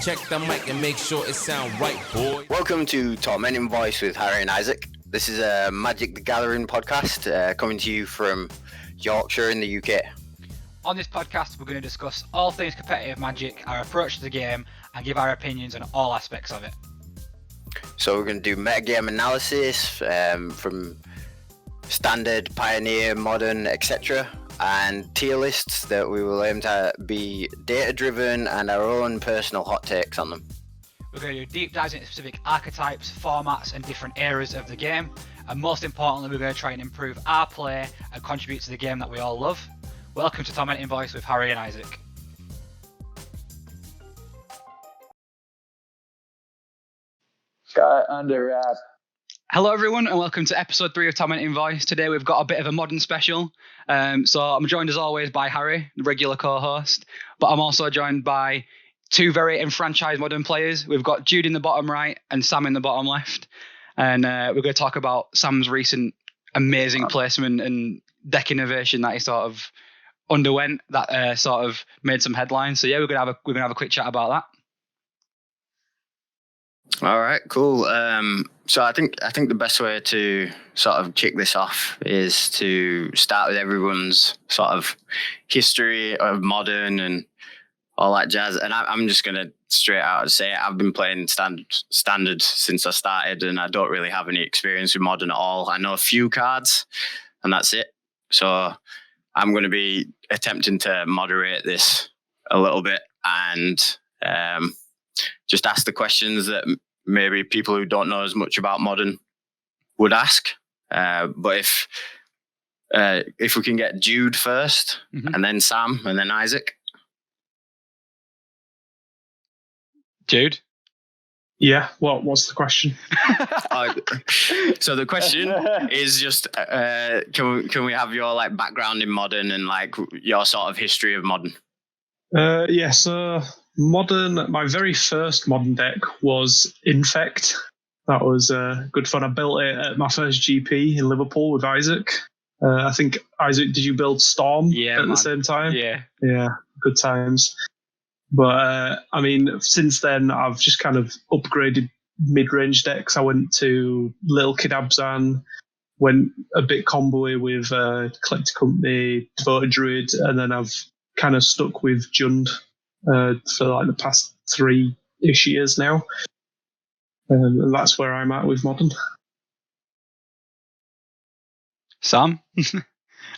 Check the mic and make sure it sound right, boy. Welcome to Tormenting Voice with Harry and Isaac. This is a Magic the Gathering podcast coming to you from Yorkshire in the UK. On this podcast, we're going to discuss all things competitive Magic, our approach to the game, and give our opinions on all aspects of it. So we're going to do metagame analysis from standard, pioneer, modern, etc. and tier lists that we will aim to be data-driven and our own personal hot takes on them. We're going to do deep dives into specific archetypes, formats, and different eras of the game. And most importantly, we're going to try and improve our play and contribute to the game that we all love. Welcome to Tormenting Voice with Harry and Isaac. Got it under wrap. Hello everyone and welcome to episode 3 of Tormenting Voice. Today we've got a bit of a modern special. So I'm joined as always by Harry, the regular co-host, but I'm also joined by two very enfranchised modern players. We've got Jude in the bottom right and Sam in the bottom left. And we're going to talk about Sam's recent amazing placement and deck innovation that he sort of underwent that sort of made some headlines. So yeah, we're gonna have a quick chat about that. All right, cool. So I think the best way to sort of kick this off is to start with everyone's sort of history of modern and all that jazz. And I'm just gonna straight out say I've been playing standard since I started, and I don't really have any experience with modern at all. I know a few cards, and that's it. So I'm going to be attempting to moderate this a little bit and just ask the questions that maybe people who don't know as much about modern would ask. But if we can get Jude first, and then Sam, and then Isaac. Jude? Yeah, what's the question? So the question is just, can we have your like background in modern and like your sort of history of modern? So modern, my very first modern deck was Infect. That was good fun. I built it at my first GP in Liverpool with Isaac. I think, Isaac, did you build Storm the same time? Yeah, good times. But, since then, I've just kind of upgraded mid-range decks. I went to Little Kid Abzan, went a bit combo-y with Collector Company, Devoted Druid, and then I've kind of stuck with Jude for like the past 3-ish years now. And that's where I'm at with modern. Sam?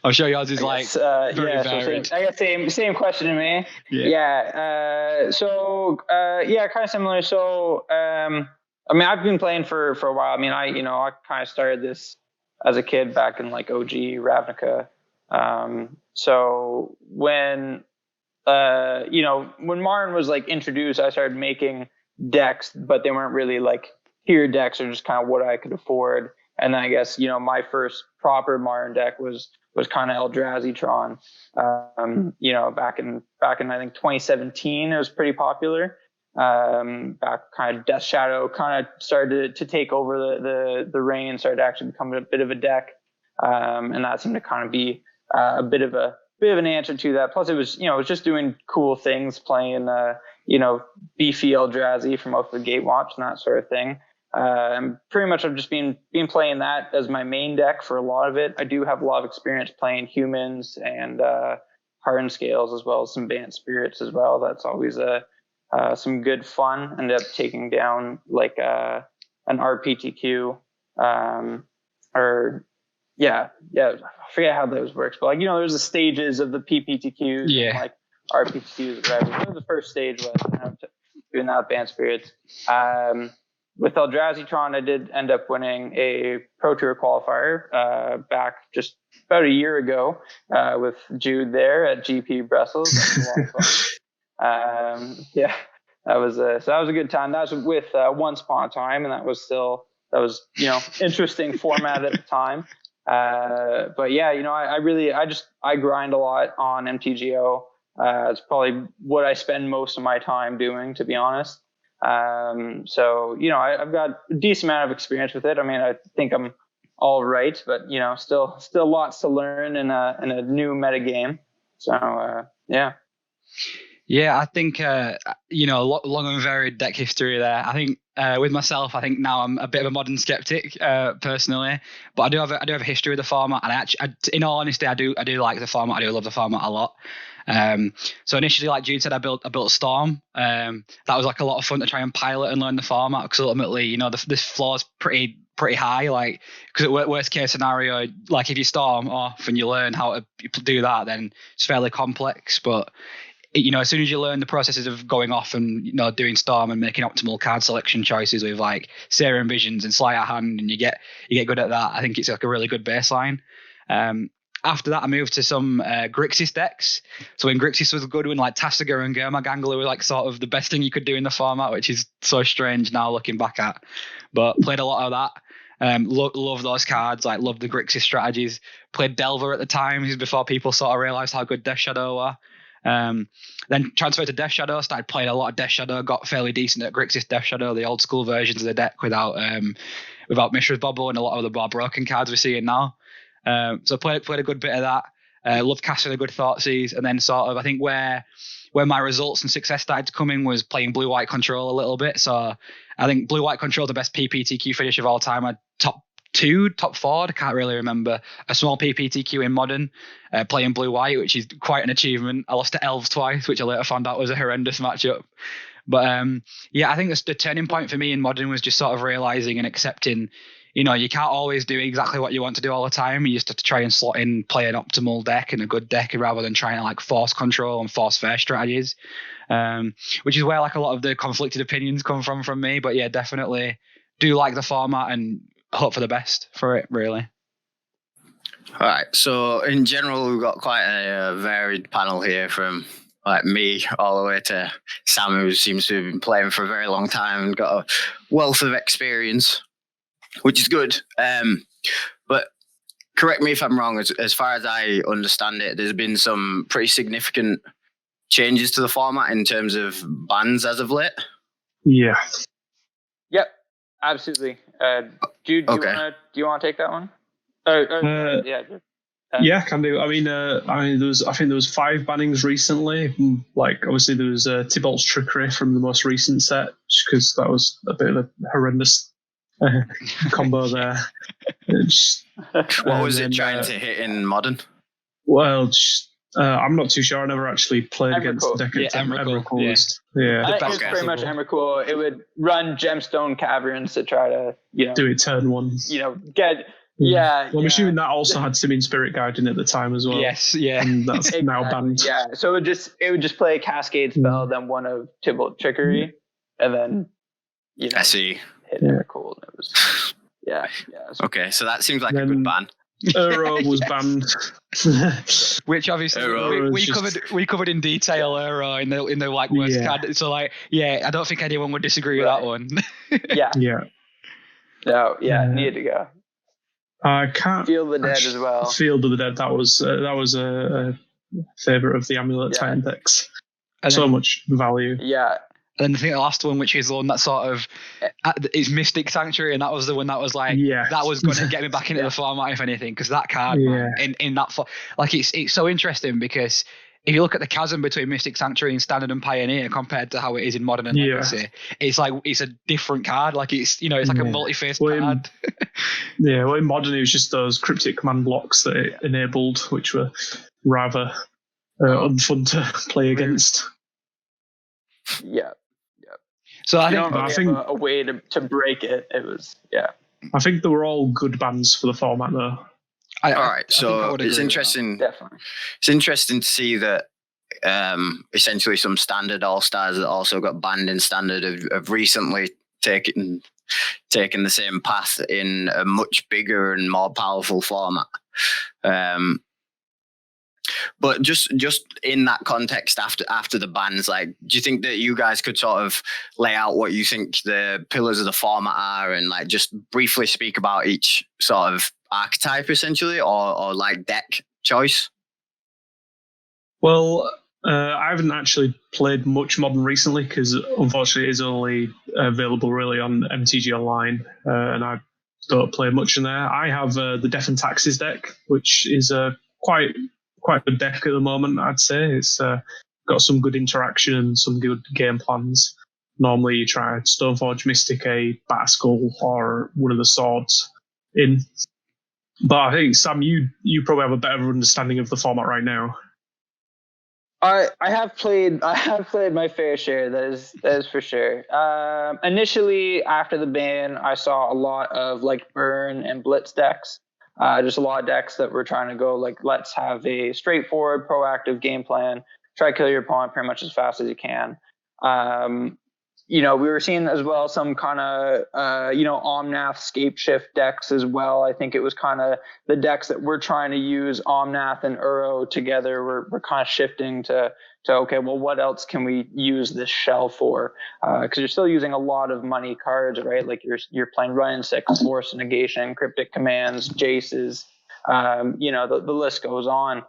I'm sure yours is very varied. So I guess same question to me. Kind of similar. So, I've been playing for a while. I kind of started this as a kid back in like OG Ravnica. So when Modern was like introduced, I started making decks, but they weren't really like tier decks or just kind of what I could afford. And then I guess, my first proper Modern deck was kind of Eldrazi-tron. Back in I think 2017, it was pretty popular. Back kind of Death Shadow kind of started to take over the reign, started to actually become a bit of a deck. And that seemed to kind of be a bit of an answer to that. Plus it was just doing cool things, playing beefy Eldrazi from Oath of the Gatewatch and that sort of thing. And pretty much I've just been playing that as my main deck for a lot of it. I do have a lot of experience playing humans and hardened scales, as well as some Bant Spirits as well. That's always some good fun. Ended up taking down like an RPTQ I forget how those works, but there's the stages of the PPTQs and like RPTQs, whatever. So the first stage was doing that with Bant Spirits. With Eldrazi-tron, I did end up winning a Pro Tour qualifier back just about a year ago with Jude there at GP Brussels. That was a lot of fun. That was a good time. That was with Once Upon a Time, and that was interesting format at the time. I grind a lot on MTGO. It's probably what I spend most of my time doing, to be honest. I've got a decent amount of experience with it. I think I'm all right, but still lots to learn in a new meta game. So Yeah, I think long and varied deck history there. I think with myself, I think now I'm a bit of a modern skeptic personally, but I do have a history with the format, and in all honesty, I do like the format. I do love the format a lot. So initially, like Jude said, I built Storm. That was like a lot of fun to try and pilot and learn the format, because ultimately, this floor is pretty high. Like, because worst case scenario, like if you Storm off and you learn how to do that, then it's fairly complex. But as soon as you learn the processes of going off and doing Storm and making optimal card selection choices with like Serum Visions and Sleight of Hand, and you get good at that, I think it's like a really good baseline. After that, I moved to some Grixis decks. So when Grixis was good, when like Tasigur and Gurmag Angler were like sort of the best thing you could do in the format, which is so strange now looking back at. But played a lot of that. Love those cards. Like, love the Grixis strategies. Played Delver at the time, before people sort of realised how good Death Shadow were. Then transferred to Death Shadow, started playing a lot of Death Shadow, got fairly decent at Grixis Death Shadow, the old school versions of the deck without Mishra's Bobble and a lot of the more broken cards we're seeing now. So played a good bit of that. Loved casting a good Thoughtseize, and then sort of I think where my results and success started to come in was playing Blue-White Control a little bit. So I think Blue-White Control, the best PPTQ finish of all time. I top 4, I can't really remember. A small PPTQ in Modern, playing Blue-White, which is quite an achievement. I lost to Elves twice, which I later found out was a horrendous matchup. But I think the turning point for me in Modern was just sort of realizing and accepting, you can't always do exactly what you want to do all the time. You just have to try and slot in, play an optimal deck and a good deck, rather than trying to like force control and force fair strategies, which is where like a lot of the conflicted opinions come from me. But yeah, definitely do like the format and hope for the best for it, really. All right. So in general, we've got quite a varied panel here, from like me all the way to Sam, who seems to have been playing for a very long time and got a wealth of experience, which is good. But correct me if I'm wrong, as far as I understand it, there's been some pretty significant changes to the format in terms of bans as of late. Yeah. Yep, absolutely. Jude, do you want to take that one? Yeah. Yeah, can do. I think there was 5 bannings recently. Like, obviously there was Tybalt's Trickery from the most recent set, because that was a bit of a horrendous combo there. What was it trying to hit in Modern? Well, I'm not too sure. I never actually played against the deck. Emrakul. Yeah. I think it's pretty much Emrakul. It would run Gemstone Caverns to try to, do it turn 1. Get. Yeah. Well, I'm assuming that also had Simian Spirit Guiding at the time as well. Yes, yeah. And that's now banned. Yeah. So it would just play a Cascade spell, then one of Tybalt Trickery, and then I see. Hit Emrakul. It was Okay, so that seems like a good ban. Uro was banned, which obviously we covered in detail. Uro in the like worst card. So like, I don't think anyone would disagree with that one. No, needed to go. I can't Feel the Dead as well. Field of the Dead. That was a favorite of the Amulet Titan decks. So much value. Yeah. And I think the last one, which is the one that sort of is Mystic Sanctuary, and that was the one that was like that was going to get me back into the format, if anything, because that card in that like it's so interesting, because if you look at the chasm between Mystic Sanctuary and Standard and Pioneer compared to how it is in Modern and Legacy, it's like it's a different card. Like it's it's like a multi-faced card. Well, in Modern it was just those cryptic command blocks that it enabled, which were rather unfun to play against. Yeah. So I think a way to break it. It was I think they were all good bans for the format, though. All right, so it's interesting. Definitely, it's interesting to see that essentially some Standard All Stars that also got banned in Standard have recently taken the same path in a much bigger and more powerful format. But just in that context, after the bans, like, do you think that you guys could sort of lay out what you think the pillars of the format are, and like just briefly speak about each sort of archetype, essentially, or like deck choice? Well, I haven't actually played much Modern recently, because unfortunately it is only available really on MTG Online, and I don't play much in there. I have the Death and Taxes deck, which is quite a good deck at the moment, I'd say. It's got got some good interaction and some good game plans. Normally you try Stoneforge, Mystic, a Bat-Skull, or one of the swords in. But I think, Sam, you probably have a better understanding of the format right now. I have played my fair share. That is for sure. Initially, after the ban, I saw a lot of like burn and blitz decks. Just a lot of decks that were trying to go like, let's have a straightforward, proactive game plan. Try to kill your opponent pretty much as fast as you can. We were seeing as well some kind of, Omnath scape shift decks as well. I think it was kind of the decks that we're trying to use Omnath and Uro together. We're kind of shifting to okay, well, what else can we use this shell for? Because you're still using a lot of money cards, right? Like you're playing Run and 6, Force Negation, Cryptic Commands, Jaces. The list goes on.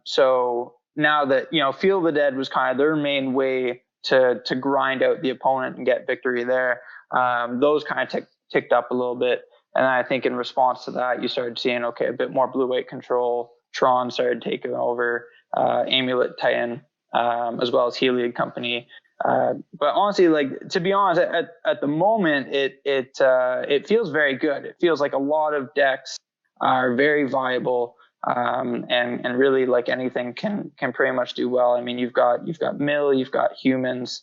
So now that Feel the Dead was kind of their main way to grind out the opponent and get victory there. Those kind of ticked up a little bit. And I think in response to that, you started seeing, okay, a bit more blue-white control. Tron started taking over, Amulet Titan, as well as Heliod Company. But honestly, like, to be honest, at the moment, it feels very good. It feels like a lot of decks are very viable. And really, like, anything can pretty much do well. I mean, you've got mill, you've got humans,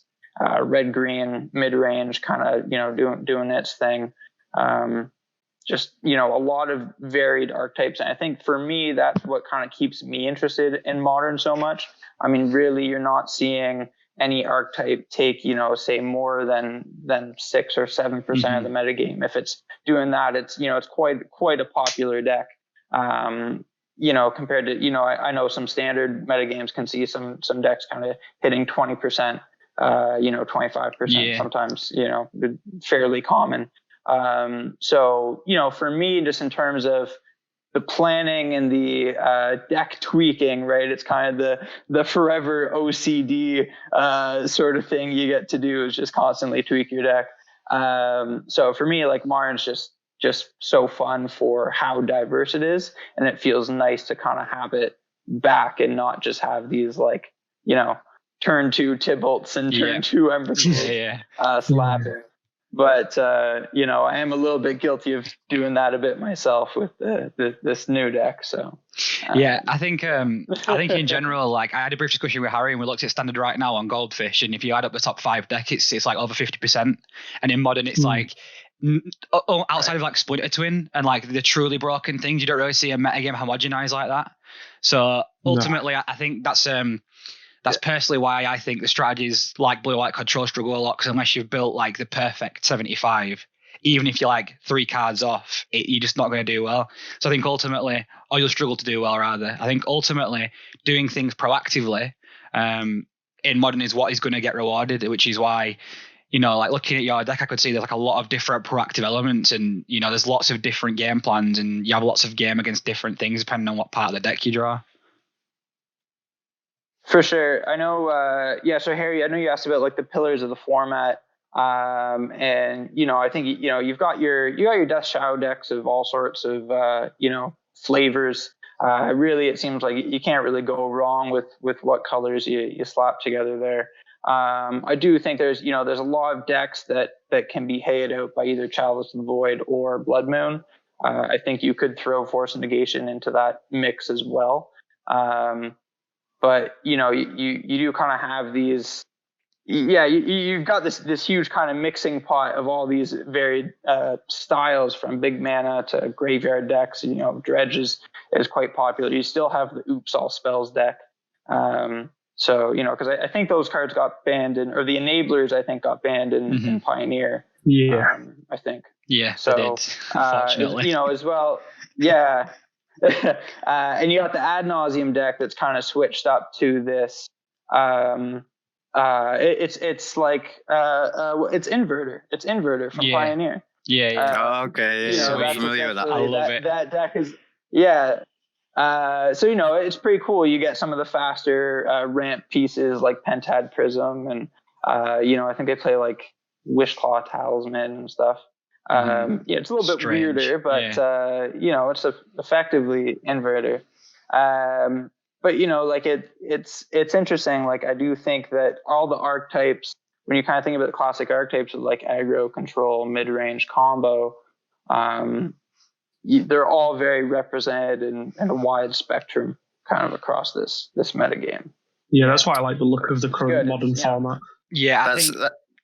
red green mid range, kind of doing its thing. Just a lot of varied archetypes, and I think for me that's what kind of keeps me interested in Modern so much. I mean, really, you're not seeing any archetype take say more than 6 or 7% of the metagame. If it's doing that, it's it's quite a popular deck. Compared to, I know some standard metagames can see some decks kind of hitting 20%, 25%, sometimes, fairly common. So, for me, just in terms of the planning and the deck tweaking, right, it's kind of the forever OCD sort of thing you get to do is just constantly tweak your deck. So for me, like, Marn's just so fun for how diverse it is, and it feels nice to kind of have it back and not just have these, like, turn 2 Tybalts and turn 2 Ember slapping. But I am a little bit guilty of doing that a bit myself with this new deck. So I think in general, like, I had a brief discussion with Harry and we looked at standard right now on Goldfish, and if you add up the top 5 deck, it's like over 50%, and in Modern it's like, outside of like Splinter Twin and like the truly broken things, you don't really see a metagame homogenized like that. So ultimately, I think that's personally why I think the strategies like Blue White Control struggle a lot, because unless you've built like the perfect 75, even if you're like 3 cards off, you're just not going to do well. So I think ultimately, or you'll struggle to do well rather. I think ultimately doing things proactively in Modern is what is going to get rewarded, which is why, like, looking at your deck, I could see there's like a lot of different proactive elements, and there's lots of different game plans, and you have lots of game against different things depending on what part of the deck you draw. For sure. I know, so Harry, I know you asked about like the pillars of the format. And I think, you've got your Death Shadow decks of all sorts of, flavors. Really, it seems like you can't really go wrong with what colors you slap together there. I do think there's a lot of decks that can be hated out by either Chalice of the Void or Blood Moon. I think you could throw Force of Negation into that mix as well. But you do kind of have these, you've got this huge kind of mixing pot of all these varied styles, from big mana to graveyard decks. Dredge is quite popular. You still have the Oops All Spells deck. So, because I think those cards got banned or the enablers, I think, got banned in Pioneer. Yeah. I think. Yeah, so, they did, unfortunately. As well, yeah. And you got the Ad Nauseam deck that's kind of switched up to this. It's like it's Inverter. It's Inverter from Pioneer. Yeah. Okay. I'm familiar with that. I love it. That deck is so it's pretty cool. You get some of the faster ramp pieces like Pentad Prism, and I think they play like Wishclaw Talisman and stuff. It's a little bit weirder, but it's effectively Inverter. but like it's interesting. Like I do think that all the archetypes, when you kind of think about the classic archetypes of like aggro, control, mid-range, combo, they're all very represented in a wide spectrum kind of across this metagame. Yeah, that's why I like the look of the current modern format. Yeah,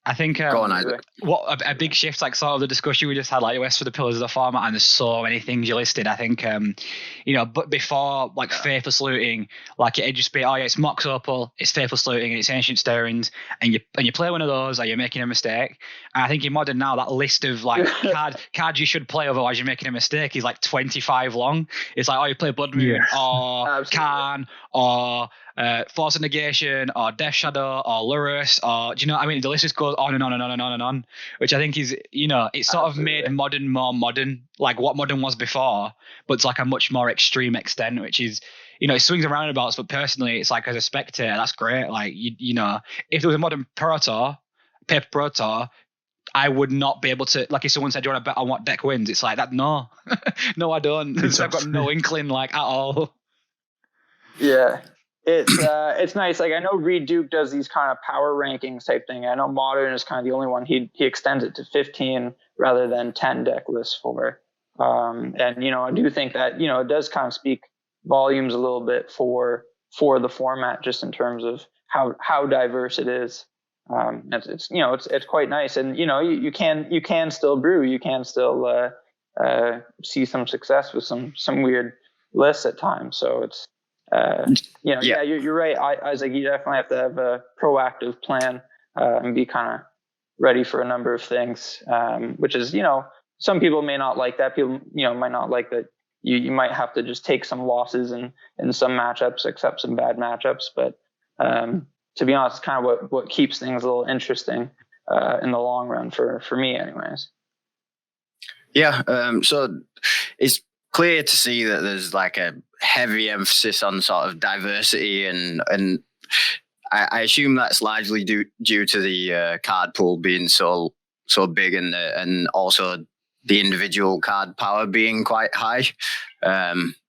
I think Go on, Isaac. what a big shift, like sort of the discussion we just had, like US for the pillars of the format, and there's so many things you listed. I think, but before like faithless looting, like it'd just be, oh yeah, it's Mox Opal, it's faithless looting, and it's ancient stirrings, and you play one of those, or you're making a mistake. And I think in modern now, that list of like cards you should play, otherwise you're making a mistake, is like 25 long. It's like, oh, you play Blood Moon or Khan or Force of Negation or Death Shadow or Lurrus, or do you know what I mean? The list just goes on and on and on and on and on, which I think is, it's sort of made modern more modern, like what modern was before, but to like a much more extreme extent, which is, it swings and roundabouts. But personally, it's like, as a spectator, that's great. Like, if there was a modern paper Pro Tour, I would not be able to, like, if someone said, do you want to bet on what deck wins? It's like that. No, no, I don't. I've got no inkling, like, at all. Yeah. It's nice. Like, I know Reed Duke does these kind of power rankings type thing. I know Modern is kind of the only one he extends it to 15 rather than 10 deck lists for. And I do think that it does kind of speak volumes a little bit for the format, just in terms of how diverse it is. It's quite nice, and you can still brew, you can still see some success with some weird lists at times. So it's. You're right, Isaac. You definitely have to have a proactive plan and be kind of ready for a number of things, which is, some people may not like that. People, might not like that. You might have to just take some losses in some matchups, accept some bad matchups. But to be honest, it's kind of what keeps things a little interesting in the long run for me, anyways. Yeah. So it's clear to see that there's like a heavy emphasis on sort of diversity, and I assume that's largely due to the card pool being so big, and also the individual card power being quite high.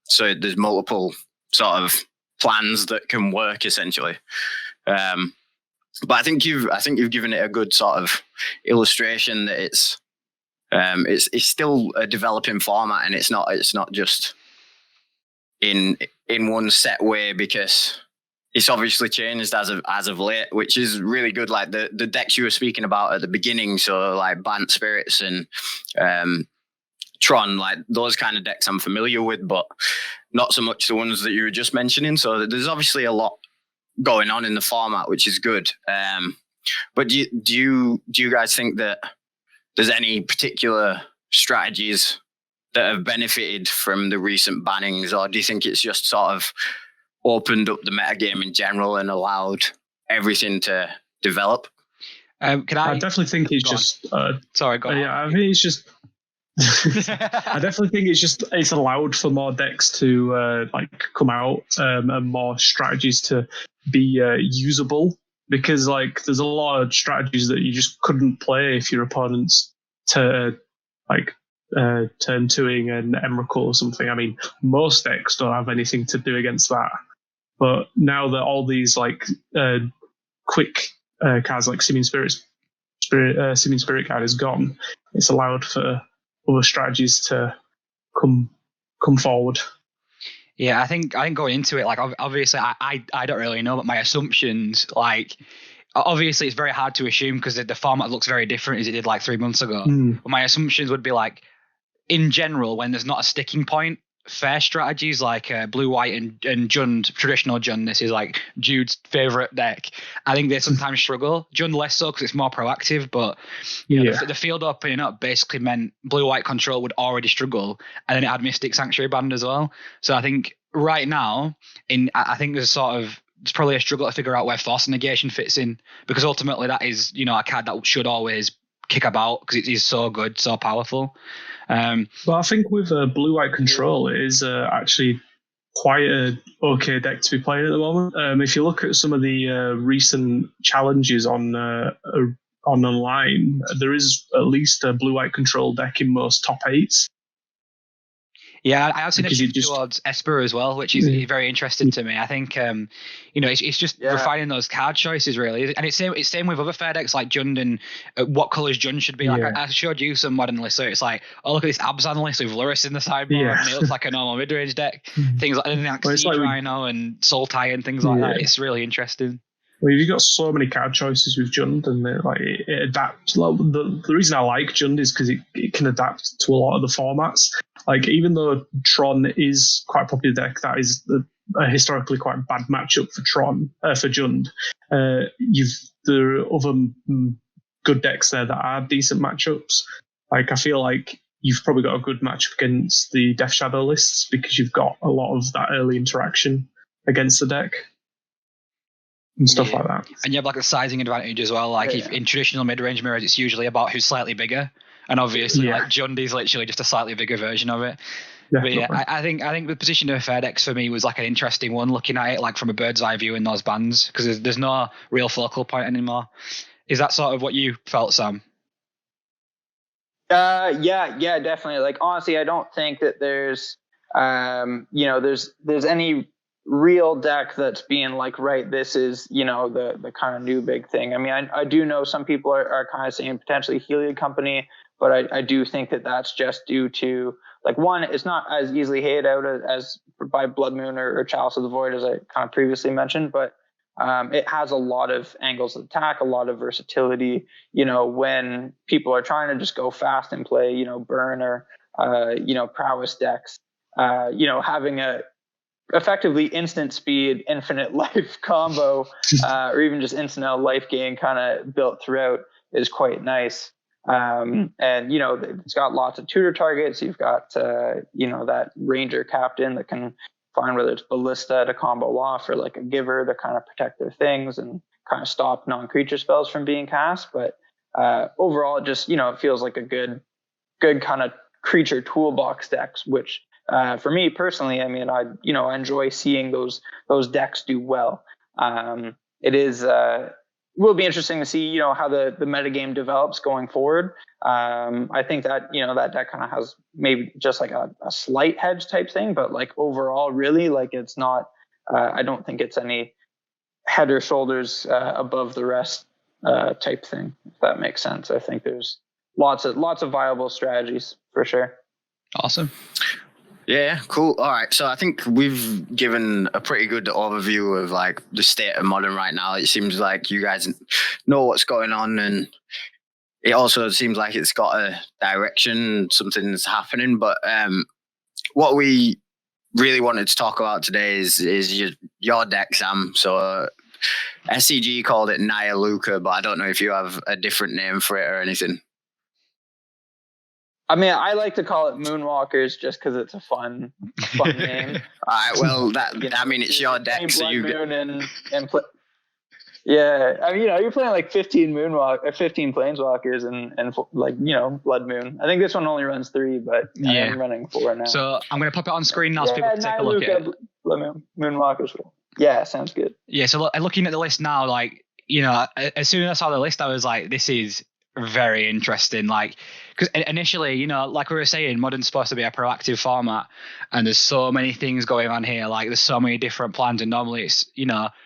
So there's multiple sort of plans that can work essentially. But I think you've given it a good sort of illustration that it's still a developing format, and it's not just in one set way, because it's obviously changed as of late, which is really good. Like the decks you were speaking about at the beginning, so like Bant Spirits and Tron, like those kind of decks I'm familiar with, but not so much the ones that you were just mentioning. So there's obviously a lot going on in the format, which is good. But do you guys think that there's any particular strategies that have benefited from the recent bannings, or do you think it's just sort of opened up the metagame in general and allowed everything to develop? I definitely think it's just. Sorry, go on. Yeah, I think it's just. I definitely think it's allowed for more decks to come out and more strategies to be usable, because like there's a lot of strategies that you just couldn't play if your opponent's turn twoing and Emrakul or something. I mean, most decks don't have anything to do against that, but now that all these quick cards like Simian Spirit Guide is gone, it's allowed for other strategies to come forward. Yeah, I think going into it, like obviously I don't really know, but my assumptions, like obviously it's very hard to assume because the format looks very different as it did like 3 months ago. But my assumptions would be like, in general, when there's not a sticking point, fair strategies like blue, white, and Jund, traditional Jund, this is like Jude's favorite deck. I think they sometimes struggle. Jund less so because it's more proactive, but the field opening up basically meant blue, white control would already struggle, and then it had Mystic Sanctuary banned as well. So I think right now, I think there's probably a struggle to figure out where Force Negation fits in, because ultimately that is a card that should always kick about because it is so good, so powerful. Well, I think with blue-white control, it is actually quite a okay deck to be playing at the moment. If you look at some of the recent challenges on online, there is at least a blue-white control deck in most top 8s. Yeah, I have seen a Because you shift just- towards Esper as well, which is very interesting to me. I think, it's just refining those card choices really, and it's same with other fair decks like Jund and what colors Jund should be. Like I showed you some modern lists, so it's like, oh look at this Abzan list with Luris in the sideboard, and it looks like a normal mid range deck. Things like anything like Siege Rhino and Sultai and things like that. It's really interesting. Well, you've got so many card choices with Jund, and it adapts. Like, the reason I like Jund is because it can adapt to a lot of the formats. Like, even though Tron is quite a popular deck, that is a historically quite bad matchup for Jund. There are other good decks there that are decent matchups. Like, I feel like you've probably got a good matchup against the Death Shadow lists because you've got a lot of that early interaction against the deck. And stuff like that. And you have like a sizing advantage as well. Like if in traditional mid-range mirrors, it's usually about who's slightly bigger. And obviously like Jund is literally just a slightly bigger version of it. But I think the position of fair decks for me was like an interesting one, looking at it like from a bird's eye view in those bands, because there's no real focal point anymore. Is that sort of what you felt, Sam? Yeah, definitely. Like, honestly, I don't think that there's any real deck that's being like, right, this is, the kind of new big thing. I mean, I do know some people are kind of saying potentially Heliod Company, but I do think that that's just due to, like, one, it's not as easily hated out as by Blood Moon or Chalice of the Void, as I kind of previously mentioned, but it has a lot of angles of attack, a lot of versatility, when people are trying to just go fast and play, burn or, prowess decks, having a effectively instant speed, infinite life combo, or even just instant life gain kind of built throughout is quite nice. And, it's got lots of tutor targets. You've got, that ranger captain that can find whether it's ballista to combo off or like a giver to kind of protect their things and kind of stop non-creature spells from being cast. But overall, it just, it feels like a good kind of creature toolbox decks, which, for me personally, I mean, I enjoy seeing those decks do well. It is will be interesting to see, how the metagame develops going forward. I think that, that deck kind of has maybe just like a slight hedge type thing, but like overall, really, like it's not. I don't think it's any head or shoulders above the rest type thing. If that makes sense. I think there's lots of viable strategies for sure. Awesome. Yeah, cool. All right. So I think we've given a pretty good overview of like the state of Modern right now. It seems like you guys know what's going on, and it also seems like it's got a direction, something's happening. But what we really wanted to talk about today is your deck, Sam. So SCG called it Naya Lukka, but I don't know if you have a different name for it or anything. I mean, I like to call it Moonwalkers just because it's a fun name. All right, well, it's your deck, so you get. Yeah, I mean, you're playing like 15 Planeswalkers and like, Blood Moon. I think this one only runs 3, but I'm running 4 now. So I'm going to pop it on screen now so people can take a look at it. Blood Moon, Moonwalkers. Yeah, sounds good. Yeah, so looking at the list now, like, as soon as I saw the list, I was like, this is very interesting. Like, because initially, like we were saying, Modern's supposed to be a proactive format, and there's so many things going on here. Like, there's so many different plans, and normally it's,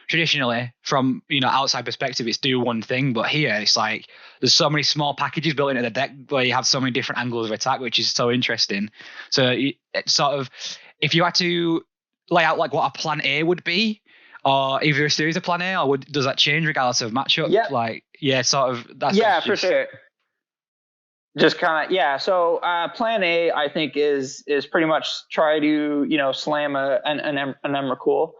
traditionally from, outside perspective, it's do one thing, but here it's like there's so many small packages built into the deck where you have so many different angles of attack, which is so interesting. So it's sort of, if you had to lay out like what a plan A would be, or either a series of plan A, or does that change regardless of matchup? Yeah. Like, yeah, sort of. That's for sure. Just kind of, yeah. So plan A, I think, is pretty much try to, slam an Emrakul.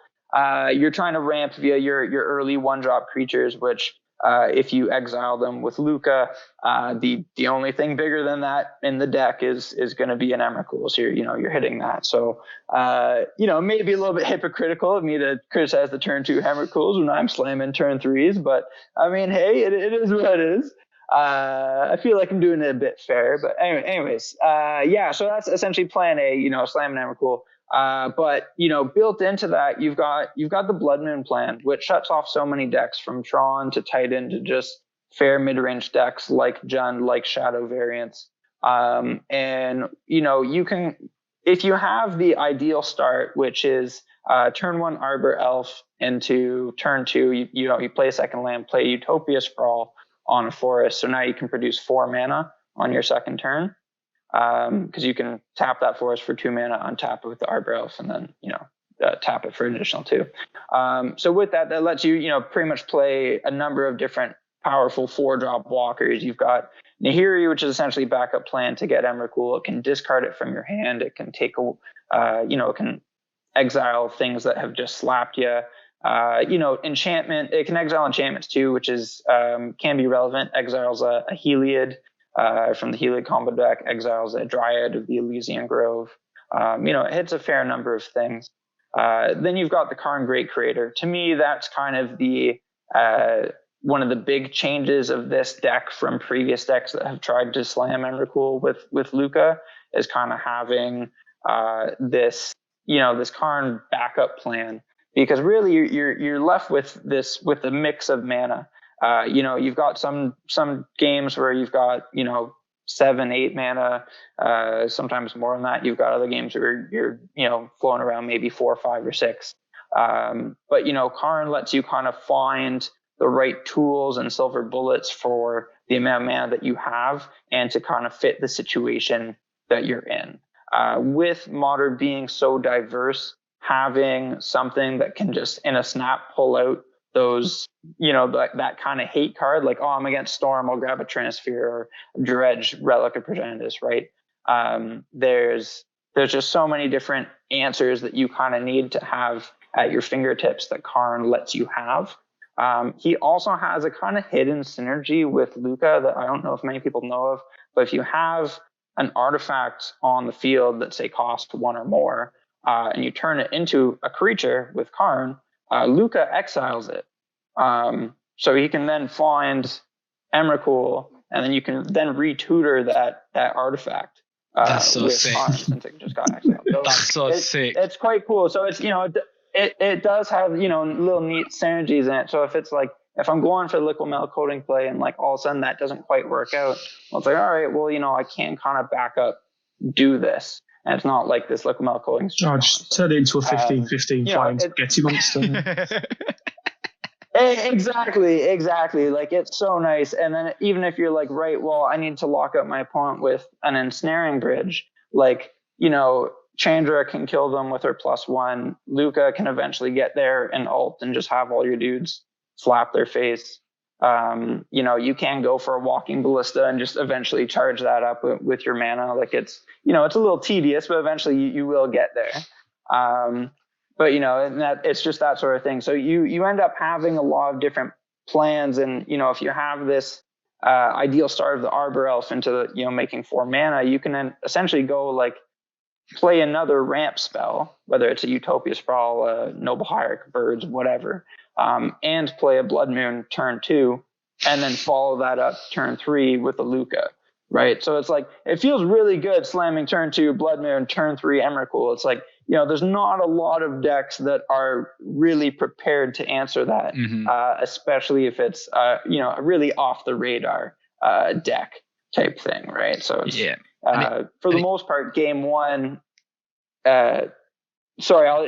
You're trying to ramp via your early 1-drop creatures, which if you exile them with Lukka, the only thing bigger than that in the deck is going to be an Emrakul. So you're hitting that. So maybe a little bit hypocritical of me to criticize the turn 2 Emrakuls when I'm slamming turn 3s, but I mean, hey, it is what it is. I feel like I'm doing it a bit fair, but anyways, so that's essentially plan A, slam an Emrakul. But built into that, you've got the Blood Moon plan, which shuts off so many decks from Tron to Titan to just fair mid-range decks like Jund, like Shadow variants. And you can if you have the ideal start, which is turn 1 Arbor Elf into turn 2, you play a second land, play Utopia Sprawl on a forest. So now you can produce 4 mana on your second turn, because you can tap that forest for 2 mana, untap it with the Arbor Elf, and then tap it for an additional 2. So with that lets you pretty much play a number of different powerful 4-drop walkers. You've got Nahiri, which is essentially backup plan to get Emrakul. It can discard it from your hand. It can take it can exile things that have just slapped you. Enchantment. It can exile enchantments too, which is can be relevant. Exiles a Heliod from the Heliod combo deck. Exiles a Dryad of the Elysian Grove. It hits a fair number of things. Then you've got the Karn Great Creator. To me, that's kind of the one of the big changes of this deck from previous decks that have tried to slam Emrakul with Lukka, is kind of having this Karn backup plan, because really you're left with a mix of mana. You've got some games where you've got 7-8 mana, sometimes more than that. You've got other games where you're flowing around maybe 4, 5, or 6. But Karn lets you kind of find the right tools and silver bullets for the amount of mana that you have, and to kind of fit the situation that you're in. With Modern being so diverse, having something that can just in a snap pull out those, that kind of hate card, like, oh, I'm against Storm, I'll grab a Transfear or Dredge, Relic of Progenitus, right? There's just so many different answers that you kind of need to have at your fingertips that Karn lets you have. He also has a kind of hidden synergy with Lukka that I don't know if many people know of, but if you have an artifact on the field that, say, costs 1 or more, and you turn it into a creature with Karn, Lukka exiles it. So he can then find Emrakul, and then you can then retutor that artifact. That's so sick. Karn, since it just got exiled. So that's so sick. It's quite cool. So it's it does have little neat synergies in it. So if it's like, if I'm going for the liquid metal coating play and like all of a sudden that doesn't quite work out, well, it's like, all right, well, I can kind of back up, do this. And it's not like this liquid metal coating. Just turn it into a 15-15 flying spaghetti monster. Exactly. Like, it's so nice. And then even if you're like, right, well, I need to lock up my opponent with an ensnaring bridge, like, Chandra can kill them with her +1. Lukka can eventually get there and ult and just have all your dudes slap their face. You can go for a walking ballista and just eventually charge that up with your mana. Like, it's a little tedious, but eventually you will get there. And that it's just that sort of thing. So you end up having a lot of different plans, and if you have this ideal start of the Arbor Elf into making 4 mana, you can then essentially go like play another ramp spell, whether it's a Utopia Sprawl, a Noble Hierarch, Birds, whatever, and play a Blood Moon turn 2, and then follow that up turn 3 with a Lukka, right? So it's like, it feels really good slamming turn 2 Blood Moon, turn 3 Emrakul. It's like, there's not a lot of decks that are really prepared to answer that, especially if it's a really off the radar deck type thing, right? So it's, for the most part, game 1. Sorry,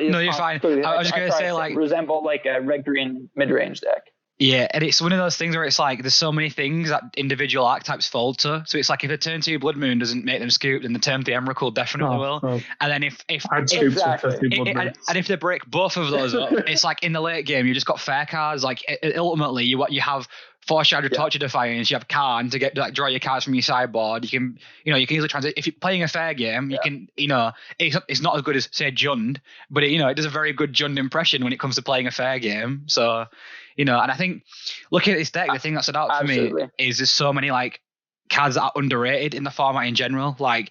no, you're fine. I was just going to say, like, resemble like a red green mid range deck. Yeah, and it's one of those things where it's like there's so many things that individual archetypes fold to. So it's like if a turn 2 Blood Moon doesn't make them scoop, then the turn 3 Emrakul definitely will. And then if they break both of those up, it's like in the late game you just got fair cards. Like ultimately you have 4 Shadow Torture Defiance, you have Karn to get draw your cards from your sideboard. You can easily transit. If you're playing a fair game, you can it's not as good as say Jund, but it does a very good Jund impression when it comes to playing a fair game. So and I think looking at this deck, the thing that stood out for me is there's so many like cards that are underrated in the format in general. Like,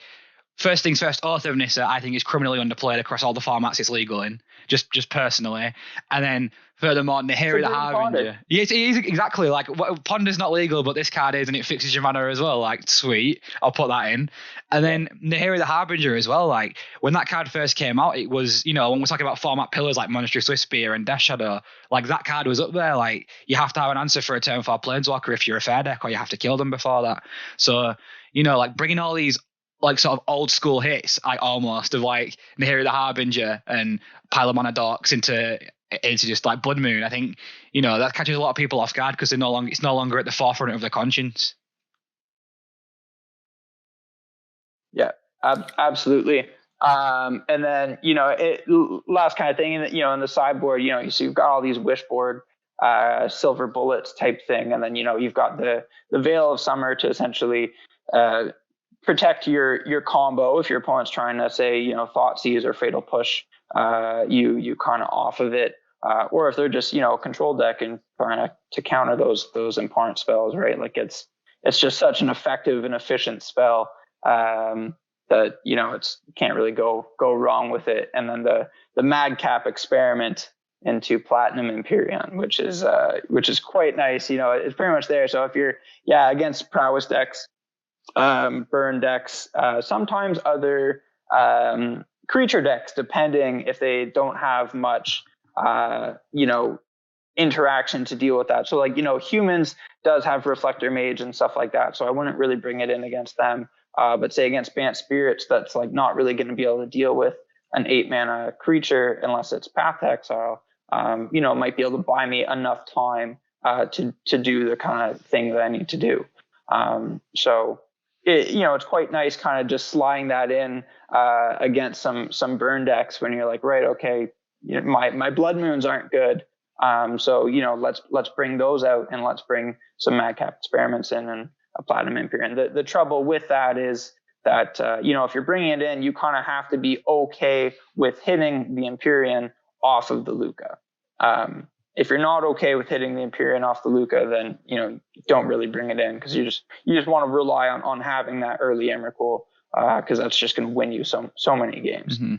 first things first, Oath of Nissa I think is criminally underplayed across all the formats it's legal in, just personally. And then furthermore, Nahiri the Harbinger. Yeah, it is exactly like Ponder's not legal, but this card is, and it fixes your mana as well. Like, sweet, I'll put that in. And then Nahiri the Harbinger as well. Like, when that card first came out, it was, when we're talking about format pillars like Monastery Swiftspear and Death Shadow, like that card was up there. Like, you have to have an answer for a turn 4 Planeswalker if you're a fair deck, or you have to kill them before that. So, like bringing all these like sort of old school hits, almost of like Nahiri the Harbinger and pile of mana dorks into just like Blood Moon. I think, that catches a lot of people off guard because it's no longer at the forefront of their conscience. Yeah, absolutely. And then, last kind of thing, in the sideboard, so you've got all these wishboard, silver bullets type thing. And then, you've got the Veil of Summer to essentially protect your combo. If your opponent's trying to say, Thoughtseize or Fatal Push, you kind of off of it. Or if they're just, control deck and trying to counter those important spells, right? Like it's just such an effective and efficient spell. That it's can't really go wrong with it. And then the Madcap Experiment into Platinum Empyrean, which is quite nice. It's pretty much there. So if you're against prowess decks, burn decks, sometimes other creature decks, depending if they don't have much interaction to deal with that. So like humans does have Reflector Mage and stuff like that. So I wouldn't really bring it in against them. But say against Bant Spirits, that's like not really going to be able to deal with an 8-mana creature unless it's Path to Exile. Might be able to buy me enough time to do the kind of thing that I need to do. So it's quite nice kind of just sliding that in against some burn decks when you're like, right, okay, my Blood Moons aren't good. So let's bring those out and let's bring some Madcap Experiments in and a Platinum Empyrean. The trouble with that is that, if you're bringing it in, you kind of have to be okay with hitting the Empyrean off of the Lukka. If you're not okay with hitting the Empyrean off the Lukka, then, don't really bring it in because you just want to rely on having that early Emrakul because that's just going to win you so many games. Mm-hmm.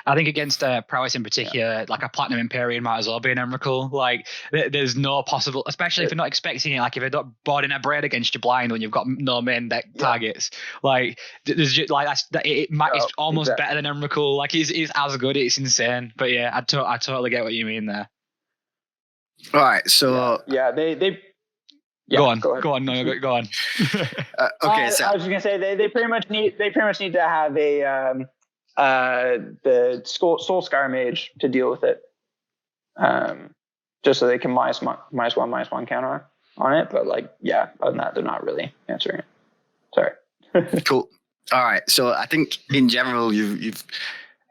I think against prowess in particular, like a Platinum Empyrean might as well be an Emrakul. Like there's no possible, especially if you're not expecting it. Like if you're not boarding a Braid against your blind when you've got no main deck targets, like there's just like it's almost better than Emrakul. Like it's as good. It's insane. But yeah, I totally get what you mean there. All right, so they. Yeah, go on. No, go on. Okay, so I was just gonna say they pretty much need to have a the Soulscar Mage to deal with it, just so they can minus one counter on it. But other than that, they're not really answering it. Sorry. Cool. All right. So I think in general you've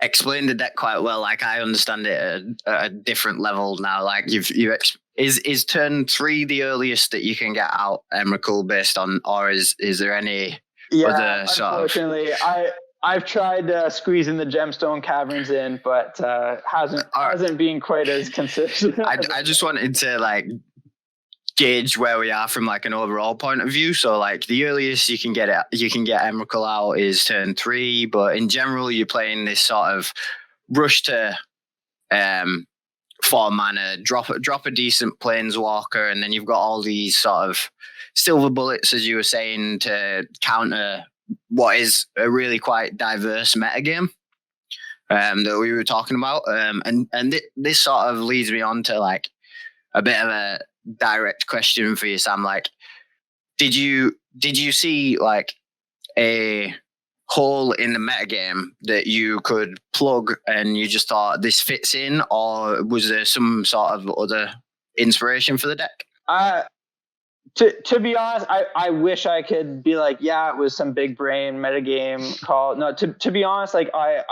explained the deck quite well. Like I understand it at a different level now. Like is turn 3 the earliest that you can get out Emrakul based on, or is there any other sort of? Unfortunately, I've tried squeezing the Gemstone Caverns in, but hasn't been quite as consistent. I just wanted to gauge where we are from an overall point of view. So the earliest you can get Emrakul out is turn 3, but in general you're playing this sort of rush to 4 mana, drop a decent Planeswalker, and then you've got all these sort of silver bullets, as you were saying, to counter what is a really quite diverse metagame that we were talking about. And this sort of leads me on to a bit of a direct question for you, Sam. Did you see a hole in the metagame that you could plug and you just thought this fits in, or was there some sort of other inspiration for the deck? To be honest, I wish I could be it was some big brain metagame call. No, to be honest, I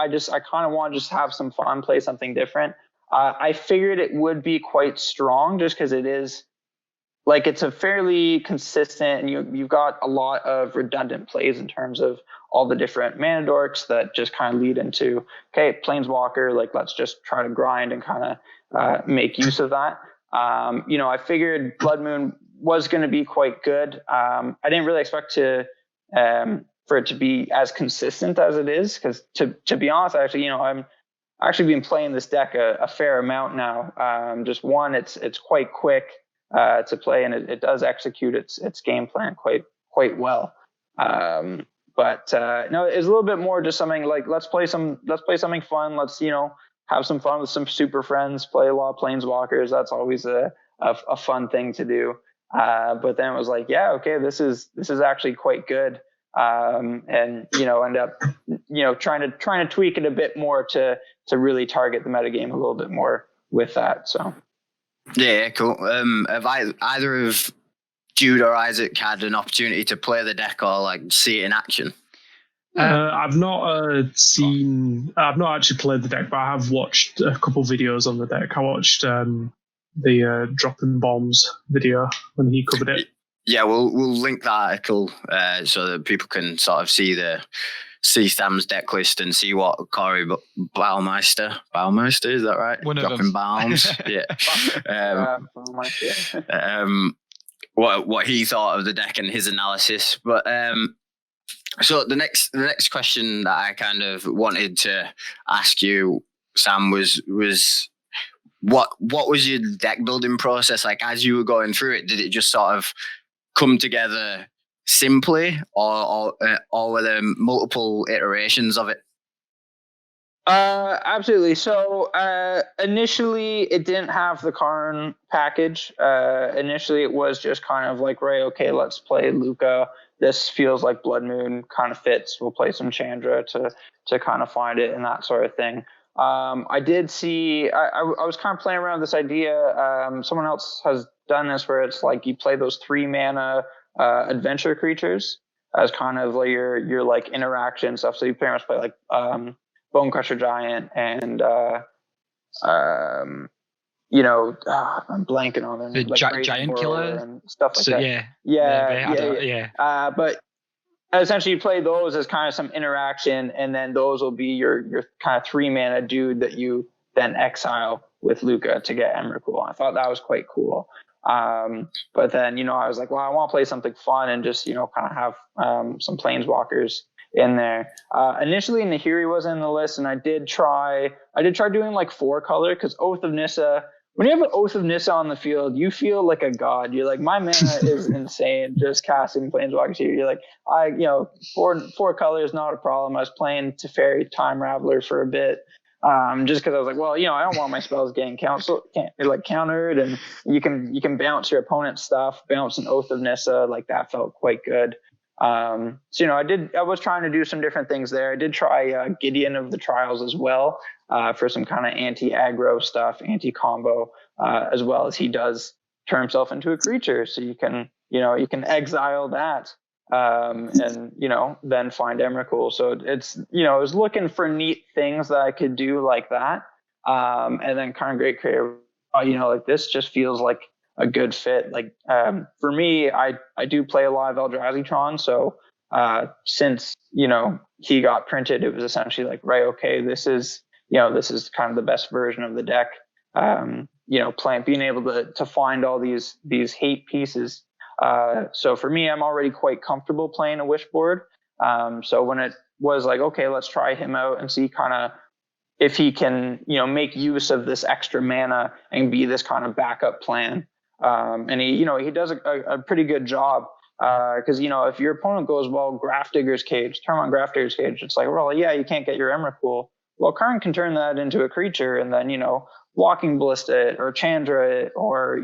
kind of want to just have some fun, play something different. I figured it would be quite strong just because it is it's a fairly consistent, and you've got a lot of redundant plays in terms of all the different mana dorks that just kind of lead into, okay, Planeswalker, let's just try to grind and kind of make use of that. I figured Blood Moon was going to be quite good. I didn't really expect for it to be as consistent as it is, because to be honest, actually, I'm actually been playing this deck a fair amount now. Just one, it's quite quick to play, and it does execute its game plan quite well. But no, it's a little bit more just something let's play something fun. Let's have some fun with some super friends. Play a lot of Planeswalkers. That's always a fun thing to do. But then it was okay, this is actually quite good. and end up trying to tweak it a bit more to really target the metagame a little bit more with that. So yeah, cool. Have either of Jude or Isaac had an opportunity to play the deck or like see it in action? I've not actually played the deck, but I have watched a couple videos on the deck. I watched the dropping bombs video when he covered it. Yeah, we'll link that article so that people can sort of see Sam's deck list and see what Corey Baumeister, is that right? One of dropping them. baums. Yeah. What he thought of the deck and his analysis, but. So the next question that I kind of wanted to ask you, Sam, was what was your deck building process like as you were going through it? Did it just sort of come together simply, or were there multiple iterations of it? Absolutely. So initially, it didn't have the Karn package. Initially, it was just kind of like, right, okay, let's play Lukka. This feels like Blood Moon kind of fits. We'll play some Chandra to kind of find it and that sort of thing. I did see, I was kind of playing around with this idea. Someone else has done this where it's like you play those 3 mana adventure creatures as kind of like your like interaction stuff. So you pretty much play like Bone Crusher Giant and I'm blanking on them. The like Giant Killer and stuff like so, that. Yeah. But essentially, you play those as kind of some interaction, and then those will be your kind of 3 mana dude that you then exile with Lukka to get Emrakul. I thought that was quite cool. But then I was like, well, I want to play something fun and just kind of have some Planeswalkers in there. Initially, Nahiri was in the list, and I did try doing like 4 color because Oath of Nissa. When you have an Oath of Nissa on the field, you feel like a god. You're like, my mana is insane just casting Planeswalkers here. You're like, 4 color is not a problem. I was playing Teferi Time Raveler for a bit, just because I was like, well, I don't want my spells getting countered, and you can bounce your opponent's stuff, bounce an Oath of Nissa, like that felt quite good. I was trying to do some different things there. I did try Gideon of the Trials as well for some kind of anti-aggro stuff, anti-combo, as well as he does turn himself into a creature. So you can exile that and then find Emrakul. So it's I was looking for neat things that I could do like that, and then kind of Great Creator. Like this just feels like a good fit. Like for me, I do play a lot of Eldrazi Tron, so since he got printed, it was essentially like, right, okay, this is kind of the best version of the deck. Being able to find all these hate pieces. So for me, I'm already quite comfortable playing a Wish board. So when it was like, okay, let's try him out and see kind of if he can make use of this extra mana and be this kind of backup plan. And he does a pretty good job because if your opponent goes, well, Grafdigger's Cage, turn on Grafdigger's Cage, it's like, well, yeah, you can't get your Emrakul. Well, Karn can turn that into a creature and then Walking Ballista it or Chandra it or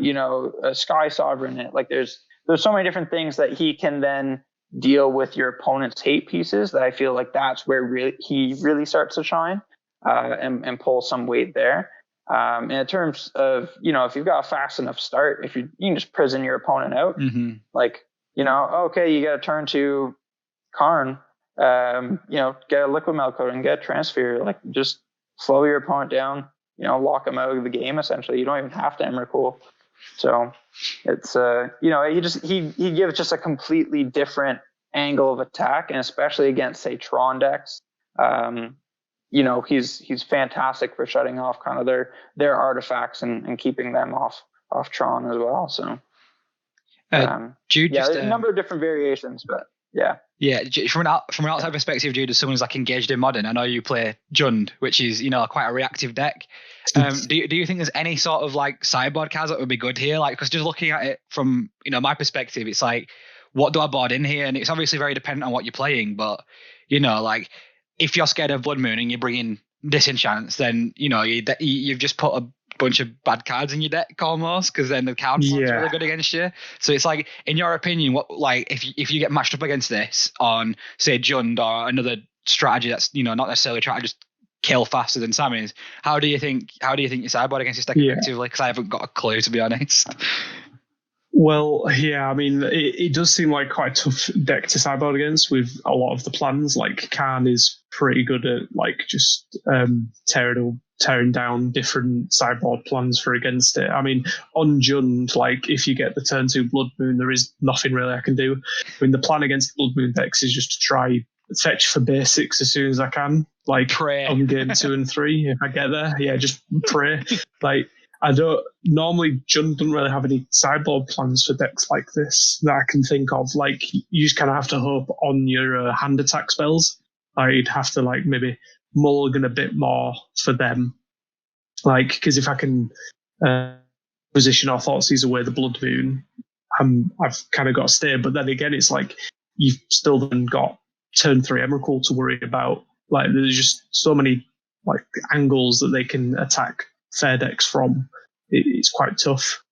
a Sky Sovereign it. Like there's so many different things that he can then deal with your opponent's hate pieces that I feel like that's where he really starts to shine and pull some weight there. In terms of, if you've got a fast enough start, if you can just prison your opponent out, like, okay, you got to turn to Karn, get a Liquid Melcode and get a Transfer, like just slow your opponent down, lock them out of the game. Essentially, you don't even have to Emrakul. So it's, he gives just a completely different angle of attack, and especially against, say, Tron decks. He's fantastic for shutting off kind of their artifacts and keeping them off Tron as well. So, Jude, there's a number of different variations, but yeah. Yeah, from an outside perspective, Jude, as someone who's like engaged in Modern, I know you play Jund, which is quite a reactive deck. Do you think there's any sort of like sideboard cards that would be good here? Like, because just looking at it from my perspective, it's like, what do I board in here? And it's obviously very dependent on what you're playing, but like, if you're scared of Blood Moon and you bring in Disenchants, then you've just put a bunch of bad cards in your deck almost, because then the counter's really good against you. So it's like, in your opinion, what, like, if you get matched up against this on, say, Jund or another strategy that's, you know, not necessarily trying to just kill faster than Sammy's, how do you think you sideboard against this deck effectively? Because I haven't got a clue, to be honest. Well, yeah, I mean, it does seem like quite a tough deck to sideboard against with a lot of the plans. Like, Khan is pretty good at, like, just tearing down different sideboard plans for against it. I mean, on Jund, like, if you get the turn 2 Blood Moon, there is nothing really I can do. I mean, the plan against Blood Moon decks is just to try fetch for basics as soon as I can. Like, pray on game 2 and 3, if I get there. Yeah, just pray. Like, I don't normally, Jund doesn't really have any sideboard plans for decks like this that I can think of. Like, you just kind of have to hope on your hand attack spells. I'd have to, like, maybe mulligan a bit more for them. Like, because if I can position our Thoughtseize away the Blood Moon, I've kind of got to stay. But then again, it's like you've still then got turn 3 Emrakul to worry about. Like, there's just so many, like, angles that they can attack fair decks from. It's quite tough.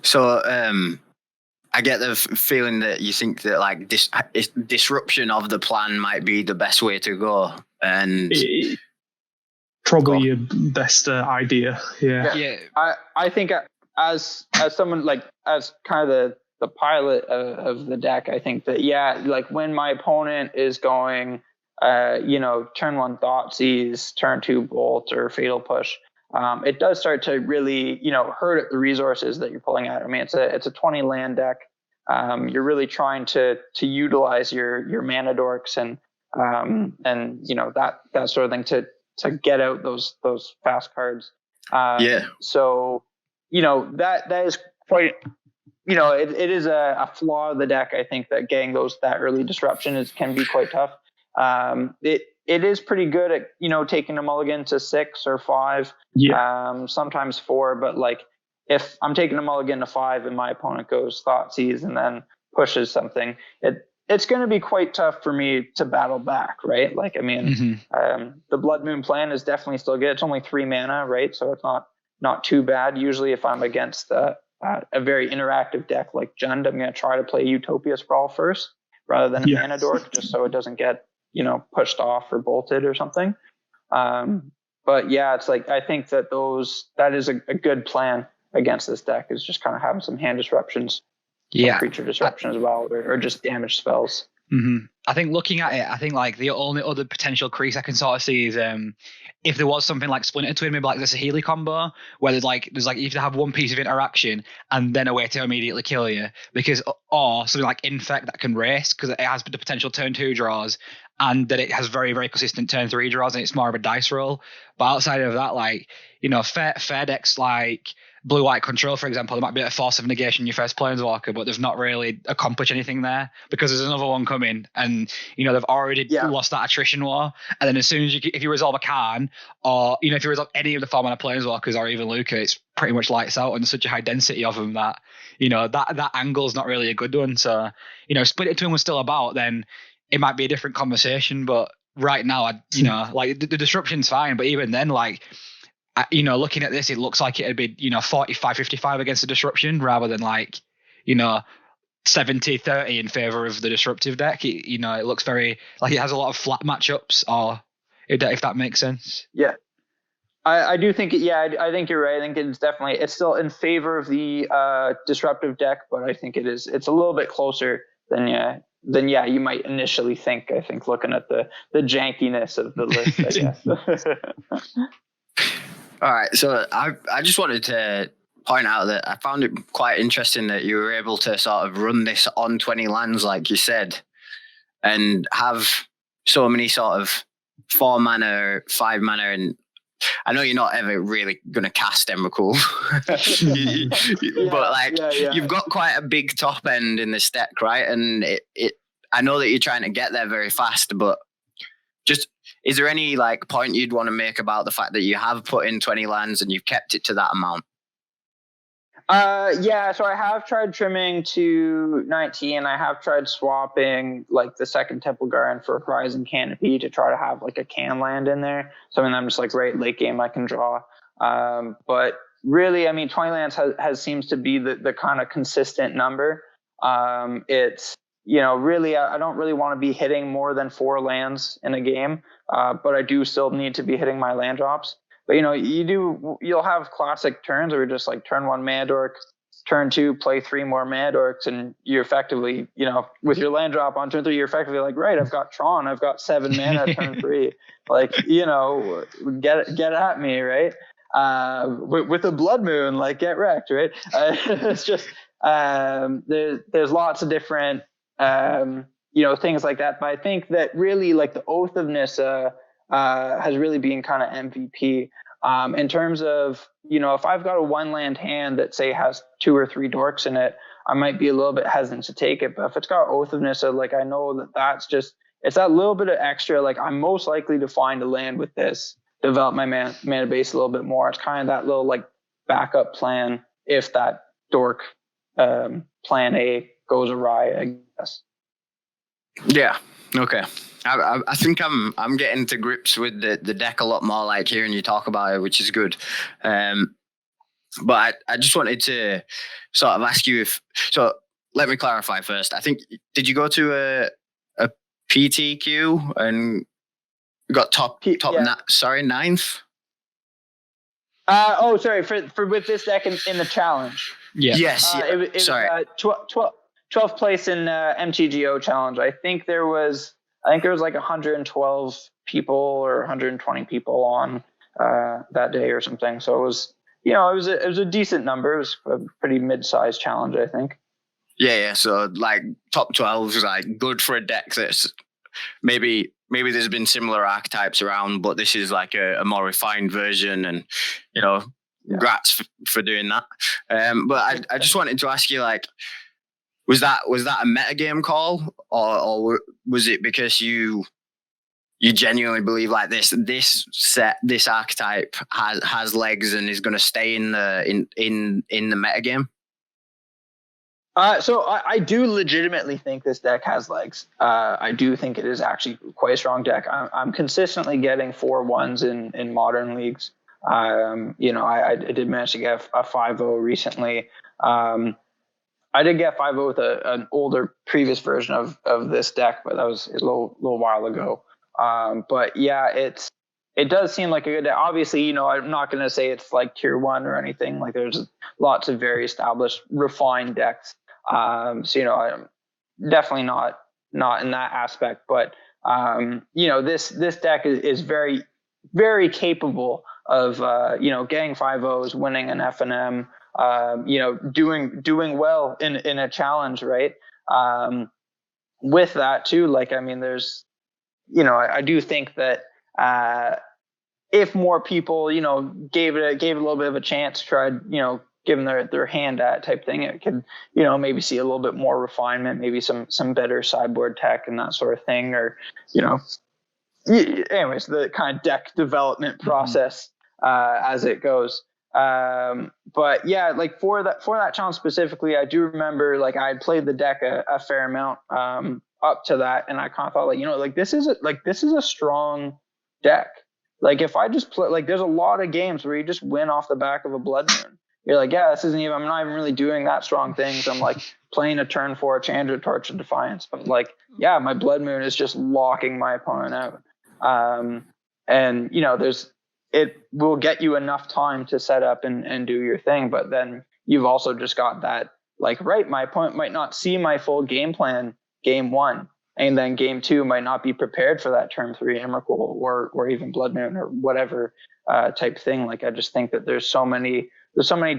So I get the feeling that you think that, like, disruption of the plan might be the best way to go, and probably your best idea. Yeah. I think as someone, like, as kind of the pilot of the deck, I think that, yeah, like, when my opponent is going turn 1 Thoughtseize, turn 2 Bolt or Fatal Push, it does start to really, hurt at the resources that you're pulling out. I mean, it's a 20 land deck. You're really trying to utilize your mana dorks and that sort of thing to get out those fast cards. So, that is quite, it is a flaw of the deck. I think that getting that early disruption can be quite tough. It is pretty good at, taking a mulligan to 6 or 5, sometimes 4. But, like, if I'm taking a mulligan to 5 and my opponent goes Thoughtseize and then pushes something, it's going to be quite tough for me to battle back, right? Like, I mean, the Blood Moon plan is definitely still good. It's only 3 mana, right? So it's not too bad. Usually if I'm against a very interactive deck like Jund, I'm going to try to play Utopia Sprawl first rather than a mana dork, just so it doesn't get pushed off or bolted or something. But yeah, it's like, I think that that is a good plan against this deck, is just kind of having some hand disruptions, some creature disruption as well, or just damage spells. I think looking at it, I think, like, the only other potential crease I can sort of see is if there was something like Splinter Twin, maybe like this Healy combo, where there's like you have to have one piece of interaction and then a way to immediately kill you, or something like Infect that can race, because it has the potential turn 2 draws, and that it has very, very consistent turn 3 draws, and it's more of a dice roll. But outside of that, like, fair decks like Blue-White Control, for example, there might be a Force of Negation in your first Planeswalker, but they've not really accomplished anything there, because there's another one coming, and they've already lost that attrition war. And then as soon as if you resolve a Khan, or if you resolve any of the 4-mana Planeswalkers or even Lukka, it's pretty much lights out, and there's such a high density of them that that angle's not really a good one. So Split It Twin was still about, then it might be a different conversation. But right now, like, the disruption's fine, but even then, like, looking at this, it looks like it'd be 45-55 against the disruption, rather than, like, 70-30 in favor of the disruptive deck. It looks very like it has a lot of flat matchups, or if that makes sense. Yeah, I do think I think you're right. I think it's still in favor of the disruptive deck, but I think it's a little bit closer than you might initially think. I think, looking at the jankiness of the list, I guess. All right, so I just wanted to point out that I found it quite interesting that you were able to sort of run this on 20 lands, like you said, and have so many sort of 4 mana, 5 mana, and I know you're not ever really going to cast Emrakul, but you've got quite a big top end in this deck, right? And I know that you're trying to get there very fast, but just, is there any, like, point you'd want to make about the fact that you have put in 20 lands and you've kept it to that amount? So I have tried trimming to 19. I have tried swapping, like, the second Temple Garden for Horizon Canopy to try to have, like, a can land in there. So, I mean, I'm just like, right late game I can draw But really, I mean, 20 lands has seems to be the kind of consistent number. It's, really, I don't really want to be hitting more than 4 lands in a game, but I do still need to be hitting my land drops. But, you'll have classic turns where you're just like turn 1 Mana Dork, turn 2, play 3 more Mana Dorks, and you're effectively, with your land drop on turn 3, you're effectively like, right, I've got Tron, I've got 7 mana turn 3. Like, get at me, right? With a Blood Moon, like, get wrecked, right? It's just, there's lots of different, things like that. But I think that really, like, the Oath of Nissa has really been kind of MVP. In terms of, if I've got a 1 land hand that, say, has 2 or 3 dorks in it, I might be a little bit hesitant to take it. But if it's got Oath of Nissa, like, I know that's just, it's that little bit of extra. Like, I'm most likely to find a land with this, develop my mana base a little bit more. It's kind of that little, like, backup plan if that dork plan A goes awry, I guess. Yeah. Okay. I think I'm getting to grips with the deck a lot more, like hearing you talk about it, which is good. But I just wanted to sort of ask you so let me clarify first. I think, did you go to a PTQ and got top ninth? Sorry, for with this deck in the challenge. Yeah. Yes. It Sorry. 12th place in MTGO challenge. I think there was like 112 people or 120 people on that day or something. So it was, it was a decent number. It was a pretty mid-sized challenge, I think. Yeah. So like top 12 is like good for a deck that's maybe there's been similar archetypes around, but this is like a more refined version, and congrats for doing that. But I just wanted to ask you, like, was that a metagame call, or was it because you genuinely believe like this archetype has legs and is going to stay in the metagame? So I do legitimately think this deck has legs. I do think it is actually quite a strong deck. I'm consistently getting 4-1s in modern leagues. I did manage to get a 5-0 recently. I did get 5-0 with an older previous version of this deck, but that was a little while ago. But yeah, it does seem like a good deck. Obviously, I'm not going to say it's like tier 1 or anything. Like, there's lots of very established, refined decks. I'm definitely not in that aspect, but this deck is very, very capable of getting 5-0s, winning an FNM, doing well in a challenge, right? With that too, like, I mean, there's, I do think that if more people, gave it a little bit of a chance, tried, give them their hand at type thing, it could, maybe see a little bit more refinement, maybe some better sideboard tech and that sort of thing, or, anyways, the kind of deck development process as it goes. But yeah, like for that challenge specifically, I do remember, like, I had played the deck a fair amount up to that, and I kind of thought, like, this is a strong deck. Like, if I just play, like, there's a lot of games where you just win off the back of a Blood Moon. You're like, yeah, I'm not even really doing that strong things. I'm like playing a turn 4 Chandra Torch of Defiance, but like, yeah, my Blood Moon is just locking my opponent out. And it will get you enough time to set up and do your thing. But then you've also just got that, like, right, my opponent might not see my full game plan game 1. And then game 2 might not be prepared for that turn 3 Emrakul or even Blood Moon or whatever type thing. Like, I just think that there's so many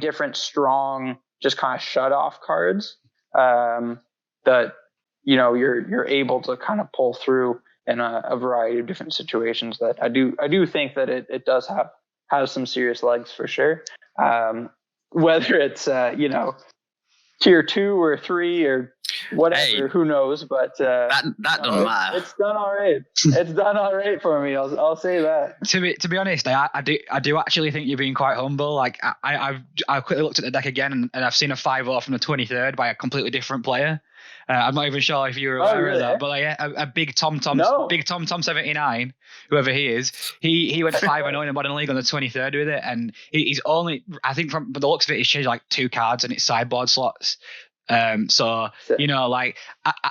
different strong, just kind of shut off cards that, you're able to kind of pull through in a variety of different situations. That I do think that it does have some serious legs for sure. Whether it's tier 2 or 3 or whatever. Hey. Who knows? But That doesn't matter. It's done all right. It's done all right for me. I'll say that. To be honest, I do actually think you're being quite humble. Like I've quickly looked at the deck again, and I've seen a 5-0 from the 23rd by a completely different player. I'm not even sure if you're aware of that, but like a big Tom 79, whoever he is, he went 5-0 in the Modern League on the 23rd with it, and he's only, I think from the looks of it, he's changed like 2 cards in its sideboard slots. So you know, like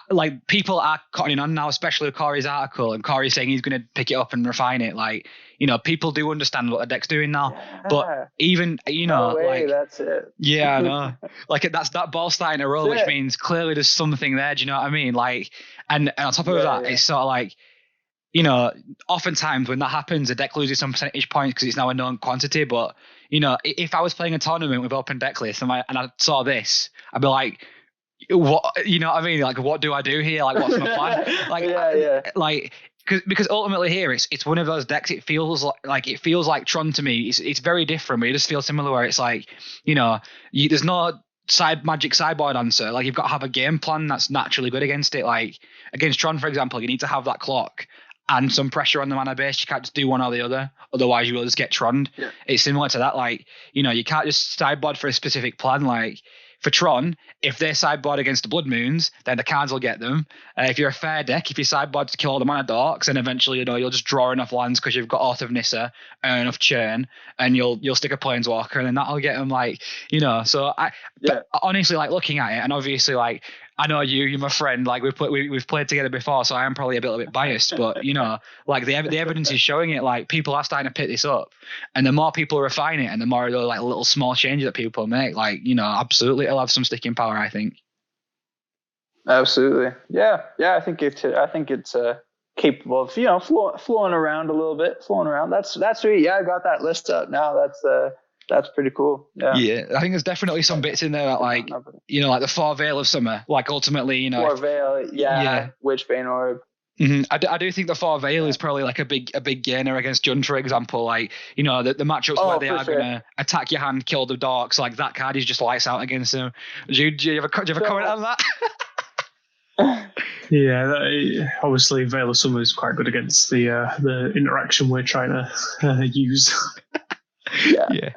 like people are cottoning on now, especially with Corey's article, and Corey saying he's going to pick it up and refine it. Like, you know, people do understand what the deck's doing now, but even, you know, no way, like that's it. Yeah, I know. Like that's that ball starting to roll, which means clearly there's something there. Do you know what I mean? Like, and on top of that, it's sort of like, you know, oftentimes when that happens, the deck loses some percentage points because it's now a known quantity. But you know, if I was playing a tournament with open deck lists and I saw this, I'd be like, what? You know what I mean? Like, what do I do here? Like, what's my plan? Like, like. Because ultimately here it's one of those decks. It feels like Tron to me. It's very different, but it just feels similar. Where it's like, you know, there's no magic sideboard answer. Like, you've got to have a game plan that's naturally good against it. Like against Tron, for example, you need to have that clock and some pressure on the mana base. You can't just do one or the other, otherwise you will just get Troned. Yeah. It's similar to that. Like, you know, you can't just sideboard for a specific plan. Like for Tron, if they sideboard against the Blood Moons, then the cards will get them. If you're a fair deck, if you sideboard to kill all the mana dorks, then eventually, you know, you'll just draw enough lands because you've got Oath of Nissa and enough churn, and you'll stick a Planeswalker, and then that'll get them. Like, you know, so but honestly, like looking at it, and obviously, like, I know you're my friend. Like we've played together before, so I am probably a little bit biased. But you know, like the evidence is showing it. Like people are starting to pick this up, and the more people refine it, and the more like little small changes that people make, like, you know, absolutely, it'll have some sticking power, I think. Absolutely, yeah. I think it's capable of, you know, flowing around a little bit, That's sweet. Yeah, I got that list up now. That's pretty cool. Yeah, I think there's definitely some bits in there that, like, you know, like the 4 Veil of Summer, like ultimately, you know, 4 Veil, Witchbane Orb. Mm-hmm. I do think the 4 Veil is probably like a big gainer against Jund, for example. Like, you know, the matchups where they are going to attack your hand, kill the dorks, like that card is just lights out against them. Jude, do you have a comment on that? Yeah, obviously Veil of Summer is quite good against the interaction we're trying to use. Yeah.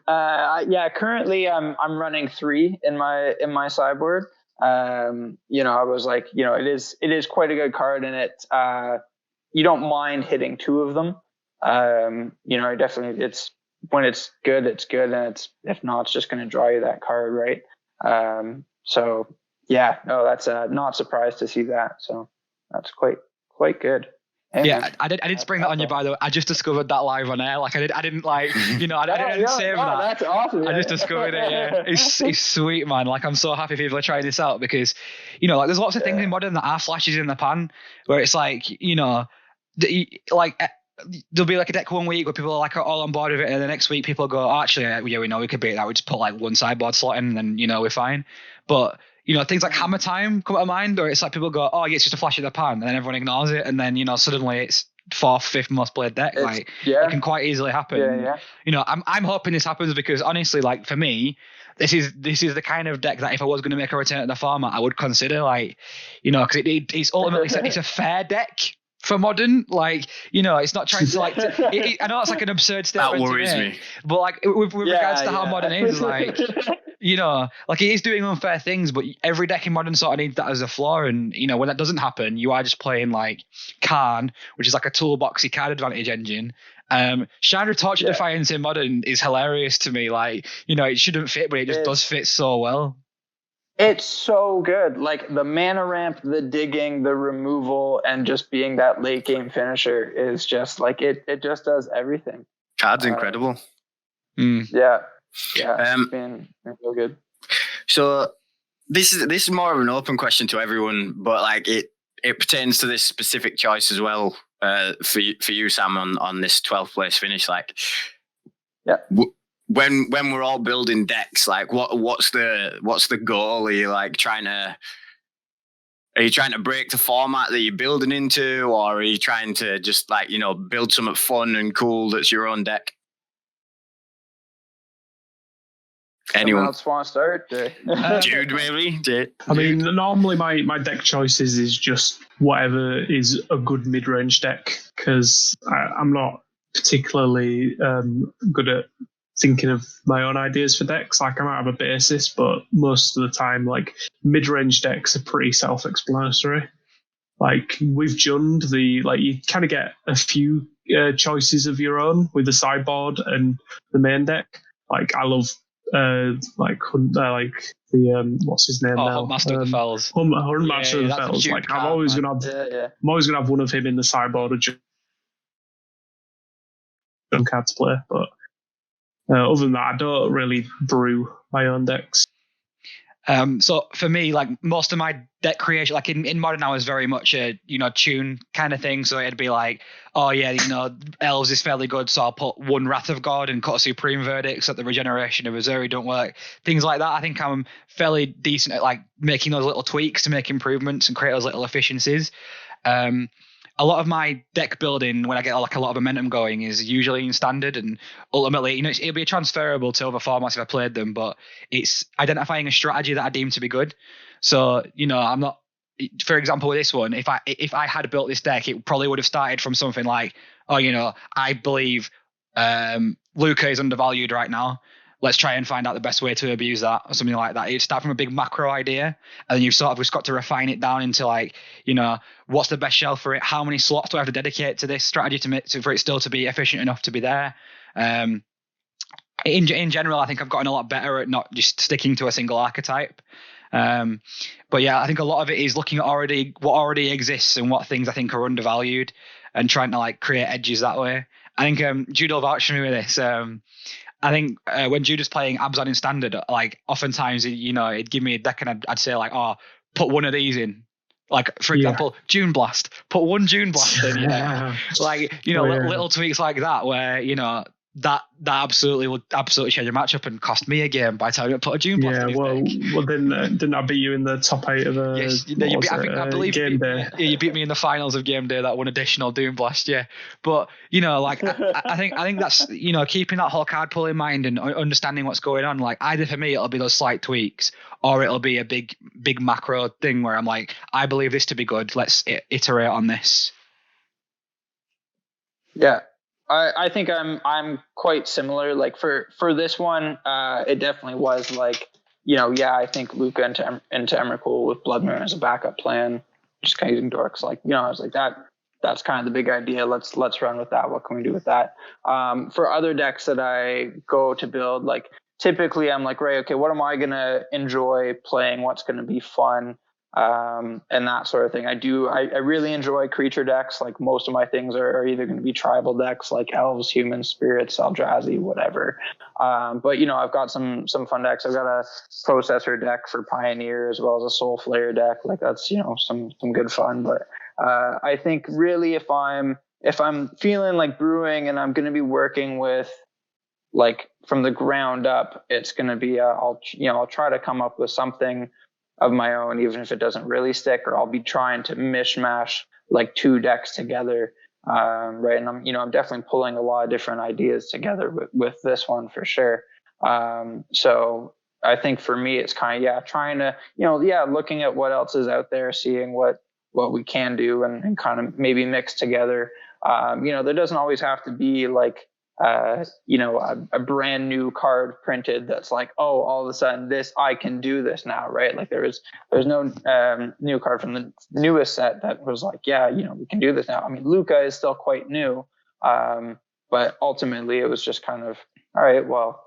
Currently I'm running 3 in my sideboard. You know, I was like, you know, it is quite a good card, and it you don't mind hitting 2 of them. You know, definitely, it's when it's good, and it's, if not, it's just going to draw you that card, right? So yeah, no, that's not surprised to see that. So that's quite good. Hey, yeah, man. I did spring that on you, by the way. I just discovered that live on air. Like I didn't like, you know, I didn't save that. That's awesome. I just discovered it. Yeah, it's sweet, man. Like, I'm so happy people are trying this out, because, you know, like there's lots of things in Modern that are flashes in the pan, where it's like, you know, like there'll be like a deck one week where people are like all on board with it, and the next week people go, oh, actually, yeah, we know we could beat that. We just put like one sideboard slot in, and then, you know, we're fine. But, you know, things like Hammer Time come to mind, or it's like people go, oh, yeah, it's just a flash in the pan, and then everyone ignores it, and then, you know, suddenly it's 4th, 5th most played deck. Like, it can quite easily happen. Yeah. You know, I'm hoping this happens, because honestly, like for me, this is the kind of deck that if I was going to make a return to the format, I would consider, like, you know, because it's ultimately it's a fair deck for Modern. Like, you know, it's not trying to like I know it's like an absurd statement. That worries me. But like with regards to how Modern is, like, you know, like it is doing unfair things, but every deck in Modern sort of needs that as a flaw. And, you know, when that doesn't happen, you are just playing like Karn, which is like a toolboxy card advantage engine. Chandra Torture Defiance in Modern is hilarious to me. Like, you know, it shouldn't fit, but it just does fit so well. It's so good. Like the mana ramp, the digging, the removal, and just being that late game finisher is just like it just does everything. Card's incredible. Yeah. It's been real good. So this is more of an open question to everyone, but like it pertains to this specific choice as well. For you, Sam, on this 12th place finish, like, when we're all building decks, like what's the goal? Are you like trying to break the format that you're building into, or are you trying to just, like, you know, build something fun and cool that's your own deck? Anyone else want to start? Jude, maybe. Jude. I mean, normally my deck choices is just whatever is a good mid-range deck, because I'm not particularly good at thinking of my own ideas for decks. Like, I might have a basis, but most of the time, like, mid-range decks are pretty self-explanatory. Like, with Jund, you kind of get a few choices of your own with the sideboard and the main deck. Like, I love what's his name now? Master of the Fells. Master of the Fells. Like, I'm always gonna have one of him in the sideboard or Jund card to play. But other than that, I don't really brew my own decks. So for me, like, most of my deck creation, like in Modern, I was very much a, tune kind of thing. So it'd be like, oh yeah, Elves is fairly good, so I'll put one Wrath of God and cut a Supreme Verdict so that the regeneration of Azuri don't work. Things like that. I think I'm fairly decent at like making those little tweaks to make improvements and create those little efficiencies. A lot of my deck building, when I get like a lot of momentum going, is usually in Standard, and ultimately, it'll be transferable to other formats if I played them, but it's identifying a strategy that I deem to be good. So, I'm not, for example, with this one, if I had built this deck, it probably would have started from something like, I believe Lukka is undervalued right now. Let's try and find out the best way to abuse that, or something like that. You start from a big macro idea, and then you've sort of just got to refine it down into like, what's the best shelf for it? How many slots do I have to dedicate to this strategy for it still to be efficient enough to be there? In general, I think I've gotten a lot better at not just sticking to a single archetype. But yeah, I think a lot of it is looking at what already exists and what things I think are undervalued, and trying to like create edges that way. I think Jude will vouch for me with this. I think when Jude is playing Abzan in Standard, like oftentimes, it'd give me a deck and I'd say like, put one of these in. Like, for example, June Blast. Put one June Blast in, Like, little tweaks like that where, that absolutely change a matchup and cost me a game by telling me to put a June Blast in his deck. Well, then didn't I beat you in the top 8 of I believe Game Day? You beat me in the finals of Game Day, that one additional Doom Blast, yeah. But, I think that's, keeping that whole card pool in mind and understanding what's going on. Like, either for me, it'll be those slight tweaks, or it'll be a big macro thing where I'm like, I believe this to be good. Let's iterate on this. Yeah. I think I'm quite similar. Like for this one, it definitely was like, I think Lukka into Emrakul with Blood Moon as a backup plan, just kind of using dorks. Like, I was like, that's kind of the big idea. Let's run with that. What can we do with that? For other decks that I go to build, like typically I'm like, right, okay, what am I gonna enjoy playing? What's gonna be fun? And that sort of thing. I really enjoy creature decks. Like most of my things are either going to be tribal decks like elves, humans, spirits, Eldrazi, whatever. But I've got some fun decks. I've got a processor deck for Pioneer as well as a Soul Flayer deck. Like that's some good fun. But I think really if I'm feeling like brewing and I'm going to be working with like from the ground up, it's going to be I'll try to come up with something of my own, even if it doesn't really stick, or I'll be trying to mishmash like two decks together. Right. And I'm definitely pulling a lot of different ideas together with this one for sure. So I think for me, it's kind of, trying to, looking at what else is out there, seeing what we can do and kind of maybe mix together. There doesn't always have to be like, a brand new card printed that's like, oh, all of a sudden I can do this now, right? Like there's no new card from the newest set that was like, we can do this now. I mean, Lukka is still quite new, but ultimately it was just kind of, all right, well,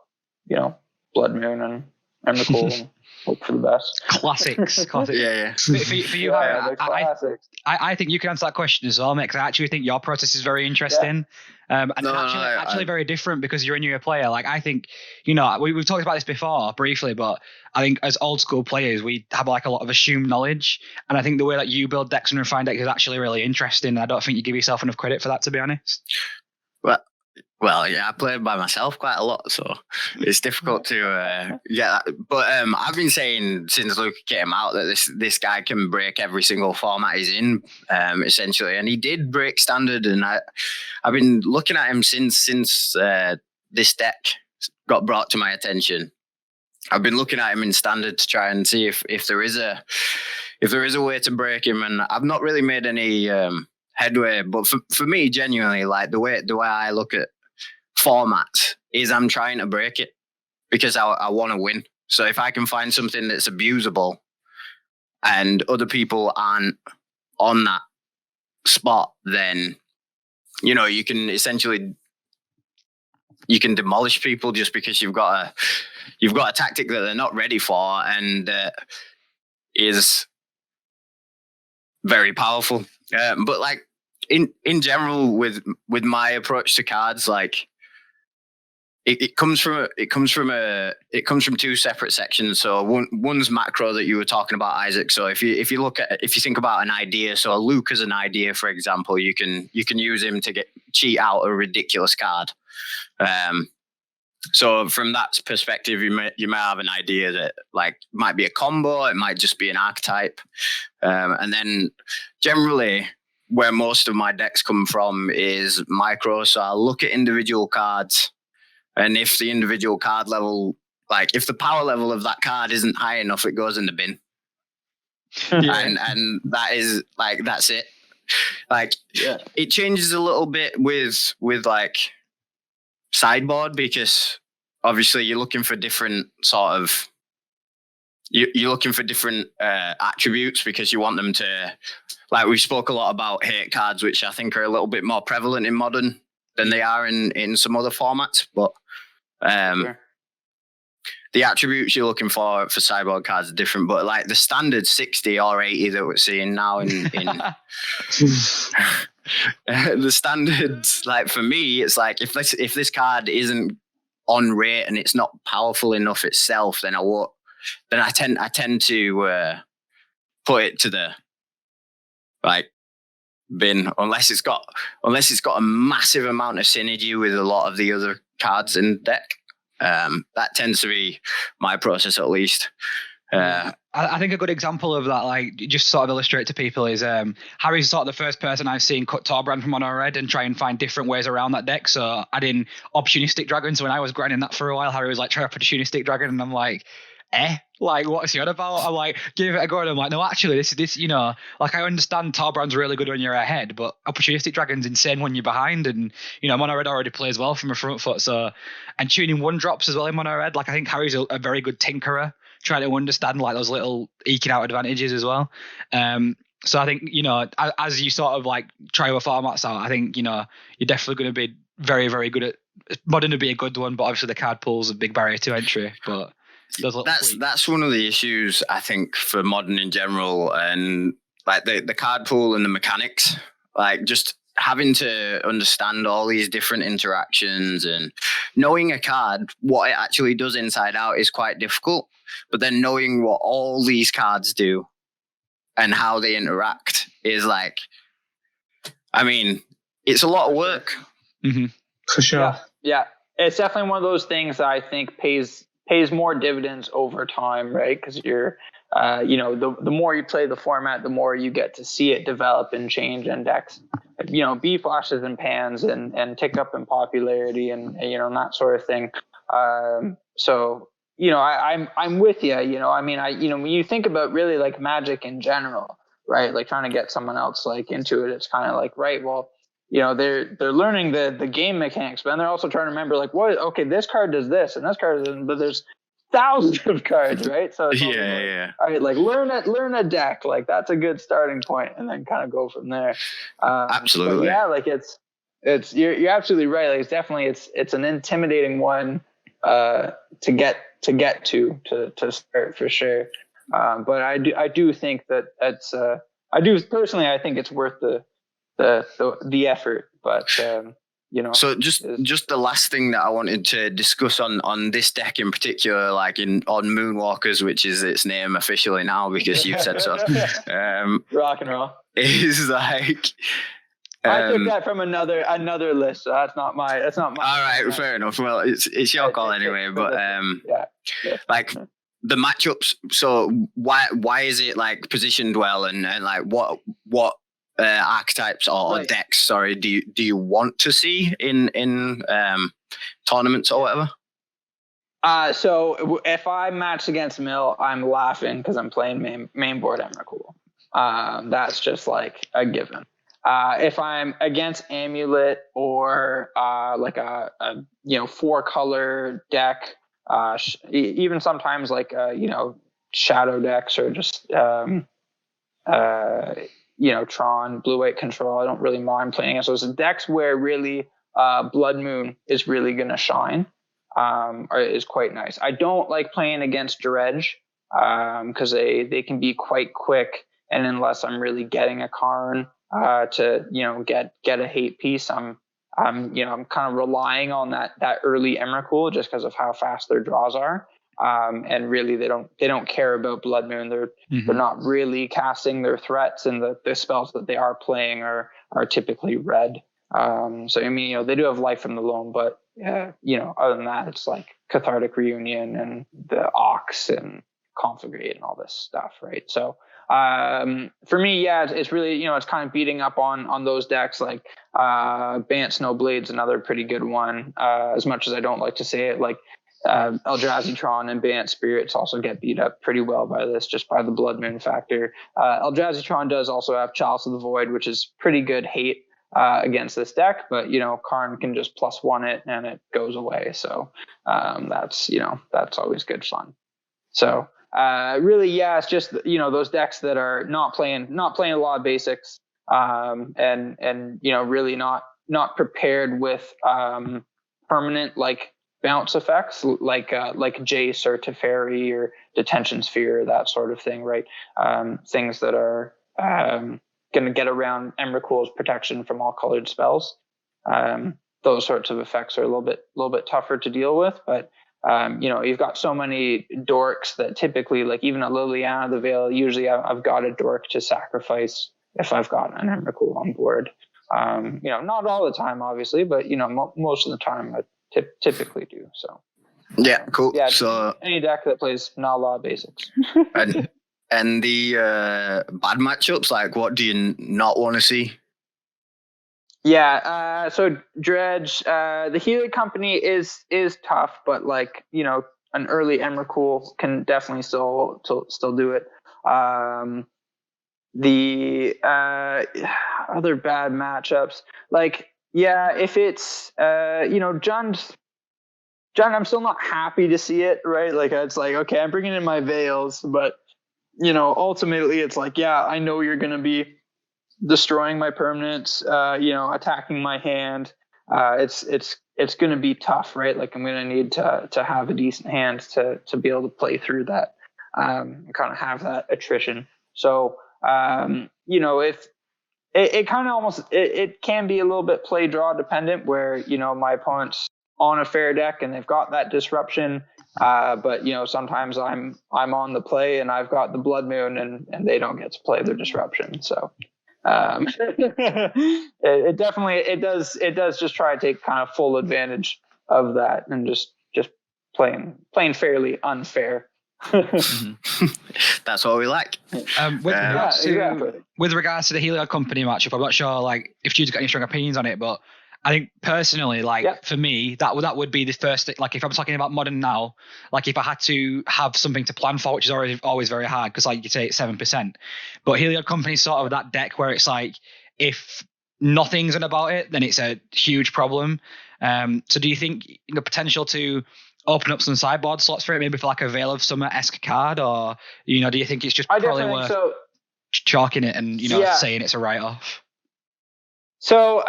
Blood Moon and Emrakul and hope for the best. Classics. Yeah. For you, classics. I think you can answer that question as well, mate, because I actually think your process is very interesting. Actually very different because you're a newer player. Like I think, we've talked about this before briefly, but I think as old school players, we have like a lot of assumed knowledge. And I think the way that you build decks and refine decks is actually really interesting. I don't think you give yourself enough credit for that, to be honest. Well, yeah, I played by myself quite a lot, so it's difficult to get that. But I've been saying since Luke came out that this guy can break every single format he's in, essentially, and he did break Standard. And I've been looking at him since this deck got brought to my attention, I've been looking at him in standard to try and see if there is a way to break him, and I've not really made any headway. But for me, genuinely, like the way I look at formats is I'm trying to break it because I want to win. So if I can find something that's abusable and other people aren't on that spot, then you can essentially demolish people just because you've got a tactic that they're not ready for and is very powerful. But like in general, with my approach to cards, like it comes from two separate sections. So one's macro that you were talking about, Isaac. So if you think about an idea, so a Luke as an idea, for example, you can use him to cheat out a ridiculous card. So from that perspective, you may have an idea that like might be a combo, it might just be an archetype, and then generally where most of my decks come from is micro. So I'll look at individual cards, and if the individual card level, like if the power level of that card isn't high enough, it goes in the bin. and that is like that's it. Like it changes a little bit with like sideboard, because obviously you're looking for different sort of you're looking for different attributes, because you want them to, like we spoke a lot about hate cards, which I think are a little bit more prevalent in modern than they are in some other formats. But the attributes you're looking for sideboard cards are different. But like the standard 60 or 80 that we're seeing now in the standards, like for me, it's like if this card isn't on rate and it's not powerful enough itself, then I tend to put it to the like bin, unless it's got a massive amount of synergy with a lot of the other cards in the deck. That tends to be my process, at least. I think a good example of that, like just sort of illustrate to people, is Harry's sort of the first person I've seen cut Torbrand from mono red and try and find different ways around that deck. So adding opportunistic dragons, when I was grinding that for a while, Harry was like, try opportunistic dragon, and I'm like, like what's he on about? I'm like, give it a go, and I'm like, no, actually this like I understand Torbrand's really good when you're ahead, but opportunistic dragon's insane when you're behind, and mono red already plays well from a front foot. So, and tuning one drops as well in mono red, like I think Harry's a very good tinkerer, trying to understand like those little eking out advantages as well. So I think as you sort of like try other formats out, I think you're definitely going to be very, very good at modern to be a good one, but obviously the card pool's a big barrier to entry. But that's one of the issues I think for modern in general, and like the card pool and the mechanics, like just having to understand all these different interactions and knowing a card, what it actually does inside out, is quite difficult. But then knowing what all these cards do and how they interact is like, I mean, it's a lot of work. Mm-hmm. For sure. Yeah. It's definitely one of those things that I think pays more dividends over time, right? Because you're, the more you play the format, the more you get to see it develop and change, and decks, be flashes and pans and tick up in popularity and that sort of thing. So, I'm with you. When you think about really like Magic in general, right? Like trying to get someone else like into it, it's kind of like, right, well, they're learning the game mechanics, but then they're also trying to remember like, okay, this card does this and this card does, but there's thousands of cards, right? So it's yeah. All right, like learn a deck, like that's a good starting point, and then kind of go from there. Absolutely. Yeah, like it's you're absolutely right. Like it's definitely it's an intimidating one to get to start for sure. But I do think that that's I think it's worth the effort, but So just the last thing that I wanted to discuss on this deck in particular, like on Moonwalkers, which is its name officially now because you've said so. Rock and roll is like. I took that from another list, so that's not my. All right, fair enough. Well, it's your call anyway, but like the matchups. So why is it like positioned well, and like what archetypes or decks, sorry, do you want to see in tournaments or whatever? So if I match against Mill, I'm laughing because I'm playing main board Emrakul. That's just like a given. If I'm against Amulet or like a 4-color deck, even sometimes like shadow decks or just Tron, blue-white control, I don't really mind playing against those decks where really Blood Moon is really going to shine. Is quite nice. I don't like playing against Dredge because they can be quite quick, and unless I'm really getting a Karn to get a hate piece, I'm kind of relying on that early Emrakul just because of how fast their draws are. And really they don't care about Blood Moon. They're not really casting their threats, and the spells that they are playing are typically red. So I mean, they do have Life from the Loam, but other than that, it's like Cathartic Reunion and the Ox and Conflagrate and all this stuff, right? So for me, it's really it's kind of beating up on those decks. Like Bant Snowblade's another pretty good one. As much as I don't like to say it, like Eldrazi Tron and Bant Spirits also get beat up pretty well by this, just by the Blood Moon factor. Eldrazi Tron does also have Chalice of the Void, which is pretty good hate against this deck, but Karn can just +1 it and it goes away. So that's always good fun. So really, it's just those decks that are not playing a lot of basics, and really not prepared with permanent like bounce effects like Jace or Teferi or Detention Sphere, that sort of thing, right? Things that are going to get around Emrakul's protection from all colored spells. Those sorts of effects are a little bit tougher to deal with, but you've got so many dorks that typically, like even a Liliana the Veil, usually I've got a dork to sacrifice if I've got an Emrakul on board. Not all the time, obviously, but most of the time I typically do. So yeah, cool. Yeah, so any deck that plays not a lot of basics. and the bad matchups, like what do you not want to see? Yeah, so Dredge, the Healer Company is tough, but like an early Emrakul can definitely still do it. The other bad matchups, like if it's John, I'm still not happy to see it, right? Like it's like, okay, I'm bringing in my Veils, but ultimately it's like, I know you're gonna be destroying my permanents, attacking my hand. It's going to be tough, right? Like I'm going to need to have a decent hand to be able to play through that, and kind of have that attrition. So, if it kind of almost, it can be a little bit play draw dependent where, my opponent's on a fair deck and they've got that disruption. But sometimes I'm on the play and I've got the Blood Moon and they don't get to play their disruption. So, it definitely does just try to take kind of full advantage of that and just playing fairly unfair. That's what we like. With regards to the Heliod Company matchup, I'm not sure like if Jude's got any strong opinions on it, but I think personally, for me, that would be the first. Like if I'm talking about modern now, like if I had to have something to plan for, which is always very hard because like you say it's 7%, but Heliod Company is sort of that deck where it's like if nothing's in about it, then it's a huge problem. So do you think potential to open up some sideboard slots for it, maybe for like a Veil of Summer-esque card, or do you think it's just probably worth chalking it and saying it's a write-off? So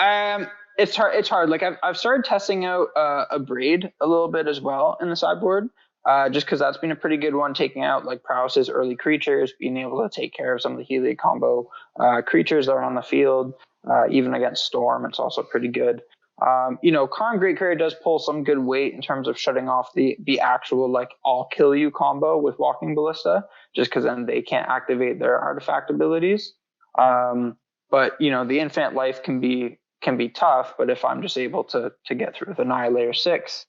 it's hard. Like I've started testing out a Braid a little bit as well in the sideboard, just because that's been a pretty good one, taking out like Prowess's early creatures, being able to take care of some of the Heliod combo creatures that are on the field, even against Storm. It's also pretty good. Karn Great Courier does pull some good weight in terms of shutting off the actual like I'll kill you combo with Walking Ballista, just because then they can't activate their artifact abilities. But the Infinite Life can be tough, but if I'm just able to get through with Annihilator 6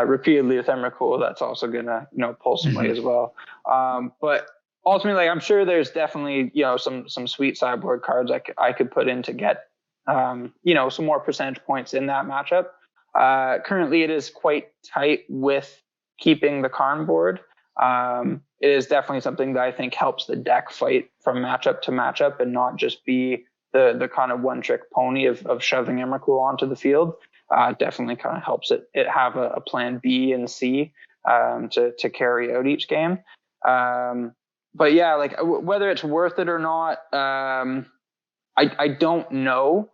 repeatedly with Emrakul, that's also gonna pull some weight as well. But ultimately, like, I'm sure there's definitely some sweet sideboard cards I could put in to get some more percentage points in that matchup. Currently, it is quite tight with keeping the Karn board, it is definitely something that I think helps the deck fight from matchup to matchup and not just be the kind of one trick pony of shoving Emrakul onto the field. Definitely kind of helps it have a plan B and C to carry out each game. But yeah, like whether it's worth it or not, I don't know.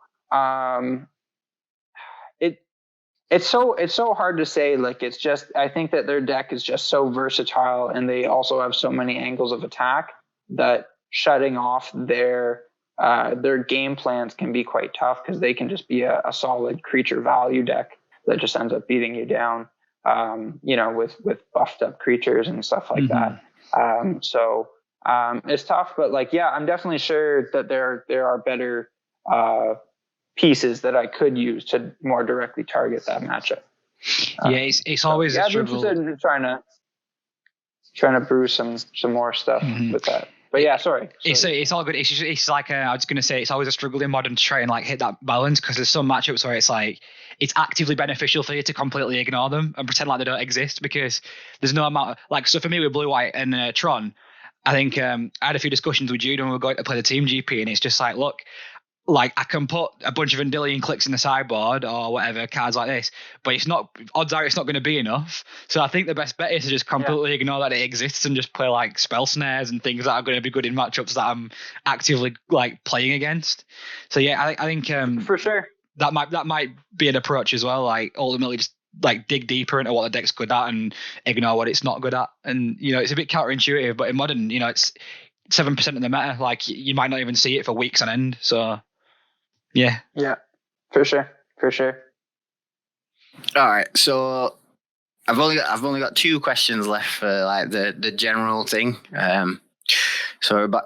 It's so hard to say. Like, it's just, I think that their deck is just so versatile, and they also have so many angles of attack that shutting off their game plans can be quite tough, because they can just be a solid creature value deck that just ends up beating you down, with buffed up creatures and stuff like that. So it's tough, but like, yeah, I'm definitely sure that there are better pieces that I could use to more directly target that matchup. It's always a struggle. I'm trying to brew some more stuff with that. But yeah, sorry. It's all good. It's like I was going to say, it's always a struggle in Modern to try and like hit that balance, because there's some matchups where it's like it's actively beneficial for you to completely ignore them and pretend like they don't exist, because there's no amount of, like, so for me with Blue White and Tron, I think I had a few discussions with Jude when we were going to play the team GP, and it's just like, look, like I can put a bunch of Vendilion clicks in the sideboard or whatever, cards like this, but odds are it's not going to be enough. So I think the best bet is to just completely ignore that it exists and just play like spell snares and things that are going to be good in matchups that I'm actively like playing against. So yeah, I think for sure that might be an approach as well. Like ultimately just like dig deeper into what the deck's good at and ignore what it's not good at. And it's a bit counterintuitive, but in Modern, it's 7% of the meta. Like you might not even see it for weeks on end. So yeah, for sure. All right, so I've only got 2 questions left for like the general thing. So we're about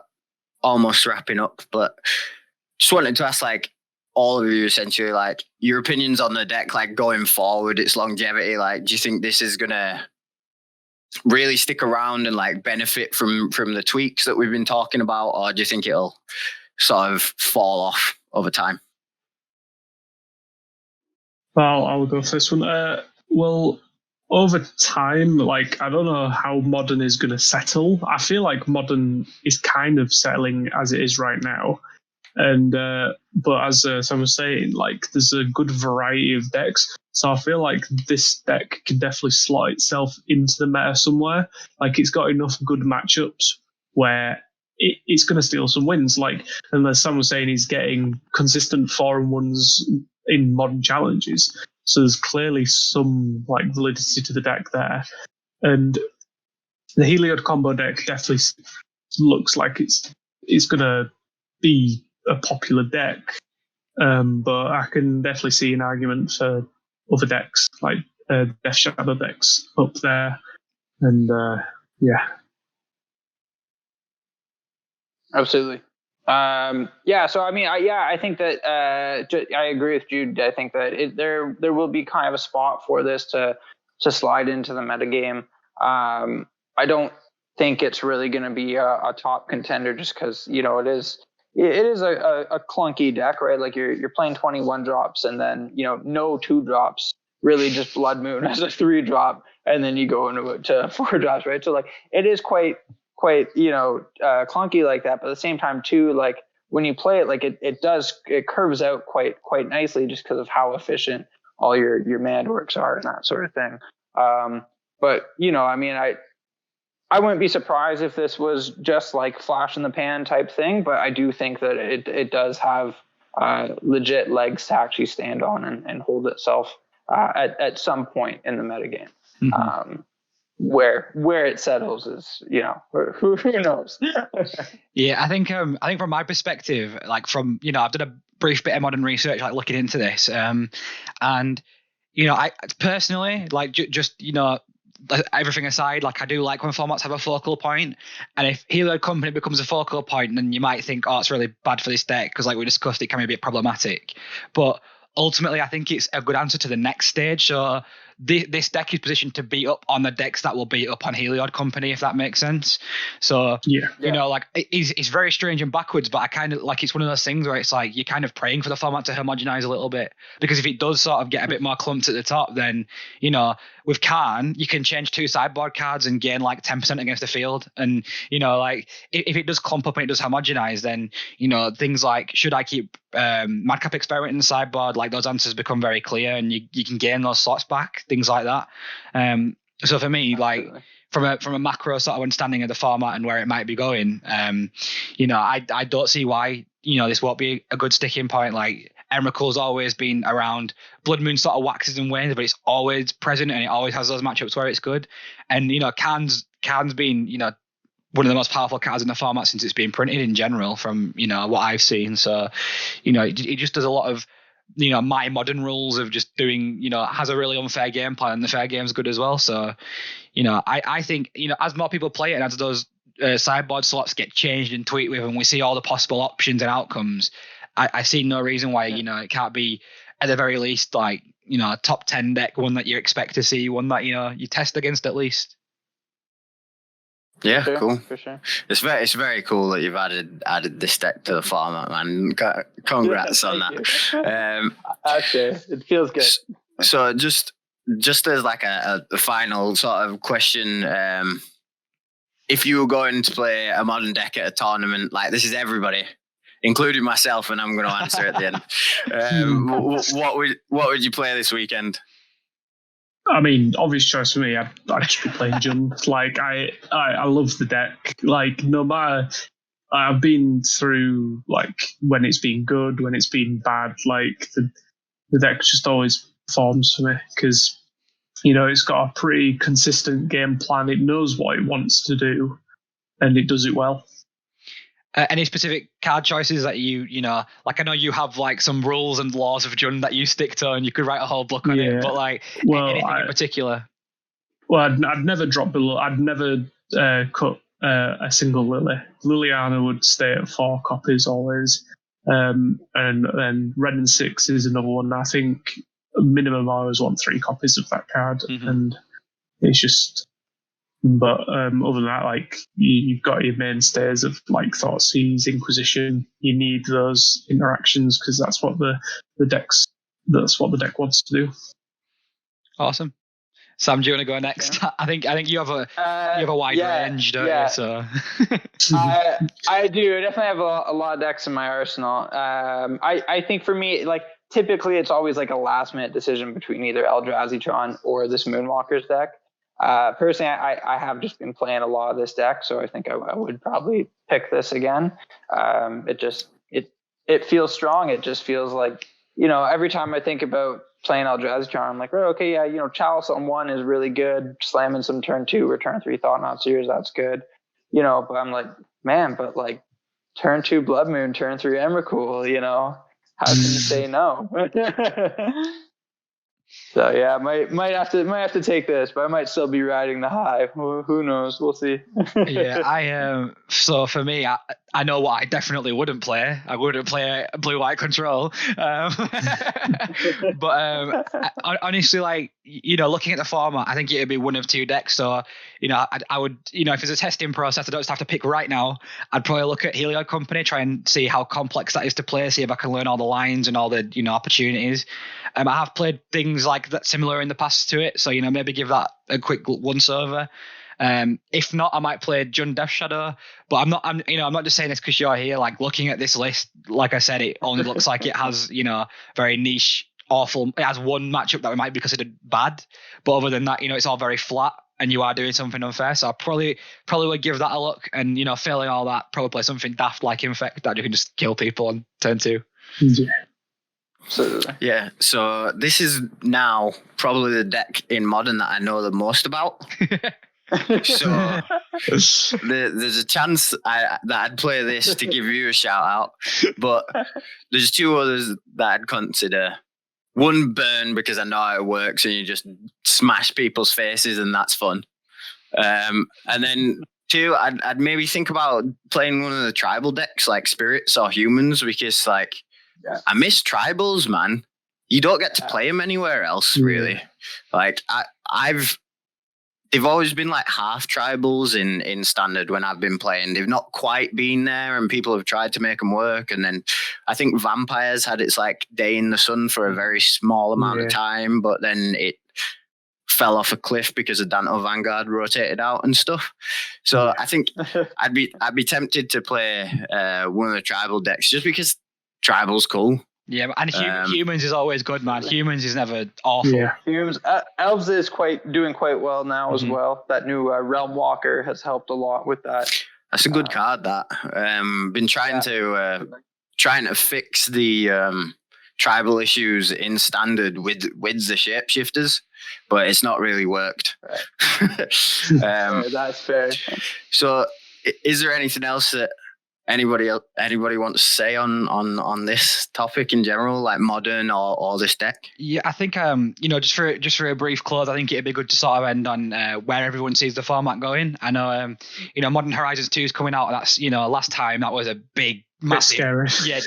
almost wrapping up, but just wanted to ask like all of you essentially like your opinions on the deck, like going forward, its longevity. Like, do you think this is gonna really stick around and like benefit from the tweaks that we've been talking about, or do you think it'll sort of fall off over time? Well, I'll go first one. Well, over time, like, I don't know how Modern is going to settle. I feel like Modern is kind of settling as it is right now. And but as Sam was saying, like, there's a good variety of decks. So I feel like this deck can definitely slot itself into the meta somewhere. Like, it's got enough good matchups where it's going to steal some wins. Like, and as Sam was saying, he's getting consistent 4-1s in Modern challenges. So there's clearly some like validity to the deck there. And the Heliod combo deck definitely looks like it's going to be a popular deck. But I can definitely see an argument for other decks, like Death Shadow decks up there. And yeah. Absolutely. So I mean, I think that I agree with Jude. I think that there will be kind of a spot for this to slide into the metagame. I don't think it's really going to be a top contender, just because it is a clunky deck, right? Like you're playing 21 drops, and then no 2 drops, really just Blood Moon as a 3 drop, and then you go into it to 4 drops, right? So like it is quite clunky like that, but at the same time too, like when you play it, like it curves out quite nicely, just because of how efficient all your mana works are and that sort of thing. But I mean, I wouldn't be surprised if this was just like flash in the pan type thing, but I do think that it does have legit legs to actually stand on and hold itself at some point in the metagame. Mm-hmm. Where it settles is, who knows? Yeah, I think from my perspective, like from I've done a brief bit of Modern research, like looking into this, and I personally like just everything aside, like I do like when formats have a focal point, and if Heliod Company becomes a focal point, then you might think, oh, it's really bad for this deck because, like we discussed, it can be a bit problematic, but ultimately, I think it's a good answer to the next stage. So this deck is positioned to beat up on the decks that will beat up on Heliod Company, if that makes sense. So, you know, like it's very strange and backwards, but I kind of like, it's one of those things where it's like you're kind of praying for the format to homogenize a little bit, because if it does sort of get a bit more clumped at the top, then, you know, with Khan, you can change 2 sideboard cards and gain like 10% against the field. And, you know, like if it does clump up and it does homogenize, then, you know, things like, should I keep Madcap Experiment in the sideboard? Like those answers become very clear, and you can gain those slots back, things like that. So for me, like from a macro sort of understanding of the format and where it might be going, you know, I don't see why, you know, this won't be a good sticking point. Like Emrakul's always been around. Blood Moon sort of waxes and wanes, but it's always present and it always has those matchups where it's good. And, you know, Khan's been, you know, one of the most powerful cards in the format since it's been printed in general, from, you know, what I've seen. So, you know, it just does a lot of, you know, my modern rules of just doing, you know, has a really unfair game plan, and the fair game's good as well. So, you know, I think, you know, as more people play it and as those sideboard slots get changed and tweaked with, and we see all the possible options and outcomes, I see no reason why, you know, it can't be at the very least like, you know, a top 10 deck, one that you expect to see, one that, you know, you test against at least. Yeah, for sure, cool. For sure. It's very cool that you've added this deck to the format, man. Congrats on that. Okay, it feels good. So just as like a final sort of question, if you were going to play a modern deck at a tournament, like this is everybody, including myself, and I'm going to answer at the end. What would you play this weekend? I mean, obvious choice for me. I'd just be playing Jund. Like I love the deck. Like no matter, I've been through like when it's been good, when it's been bad. Like the deck just always performs for me because, you know, it's got a pretty consistent game plan. It knows what it wants to do, and it does it well. Any specific card choices that you know, like I know you have like some rules and laws of Jund that you stick to, and you could write a whole book on it, but like anything in particular? Well, I'd never drop below. I'd never cut a single Lily. Liliana would stay at 4 copies always, and Red and 6 is another one. I think minimum I always want 3 copies of that card, and it's just. But other than that, like you've got your mainstays of like Thoughtseize, Inquisition. You need those interactions because that's what the deck wants to do. Awesome. Sam, do you want to go next? Yeah. I think you have a wide range, don't you? So I do. I definitely have a lot of decks in my arsenal. I think for me, like typically it's always like a last minute decision between either Eldrazi Tron or this Moonwalkers deck. Personally, I have just been playing a lot of this deck, so I think I would probably pick this again. It feels strong. It just feels like, you know, every time I think about playing Eldrazi Tron, I'm like, oh, okay, yeah, you know, Chalice on 1 is really good. Slamming some turn 2 or turn 3 Thought-Knot Seers, that's good. You know, but I'm like, man, but like turn 2 Blood Moon, turn 3 Emrakul, you know, how can you say no? So yeah, might have to take this, but I might still be riding the high. Who knows? We'll see. Yeah, so for me, I know what I definitely wouldn't play. I wouldn't play blue-white control. But honestly, like, you know, looking at the format, I think it'd be one of 2 decks. So, you know, I would, you know, if there's a testing process, I don't just have to pick right now. I'd probably look at Heliod Company, try and see how complex that is to play, see if I can learn all the lines and all the, you know, opportunities. I have played things like that similar in the past to it, so, you know, maybe give that a quick once over. If not, I might play Jund Death Shadow, but I'm not just saying this because you're here. Like, looking at this list, like I said, it only looks like it has, you know, very niche, awful. It has one matchup that might be considered bad, but other than that, you know, it's all very flat, and you are doing something unfair. So I probably would give that a look, and, you know, failing all that, probably play something daft like Infect that you can just kill people on turn 2. Yeah. Yeah, so this is now probably the deck in Modern that I know the most about. So there's a chance that I'd play this to give you a shout out, but there's 2 others that I'd consider. One, Burn, because I know how it works and you just smash people's faces and that's fun. And then 2, I'd maybe think about playing one of the tribal decks like Spirits or Humans, because like I miss tribals, man. you don't get to play them anywhere else, really. Like they've always been like half tribals in standard when I've been playing. They've not quite been there, and people have tried to make them work. And then I think Vampires had its like day in the sun for a very small amount of time, but then it fell off a cliff because a Danto Vanguard rotated out and stuff. So I think I'd be tempted to play one of the tribal decks just because tribal's cool. Yeah, and humans is always good, man. Humans is never awful. Yeah. Humans, elves is doing quite well now as well. That new Realm Walker has helped a lot with that. That's a good card. That been trying to fix the tribal issues in standard with the shapeshifters, but it's not really worked. Right. That's fair. So, is there anything else that anybody wants to say on this topic in general, like modern or this deck? Yeah, I think just for a brief close, I think it'd be good to sort of end on where everyone sees the format going. I know Modern Horizons 2 is coming out. That's last time that was a big massive. It's scary. Yeah,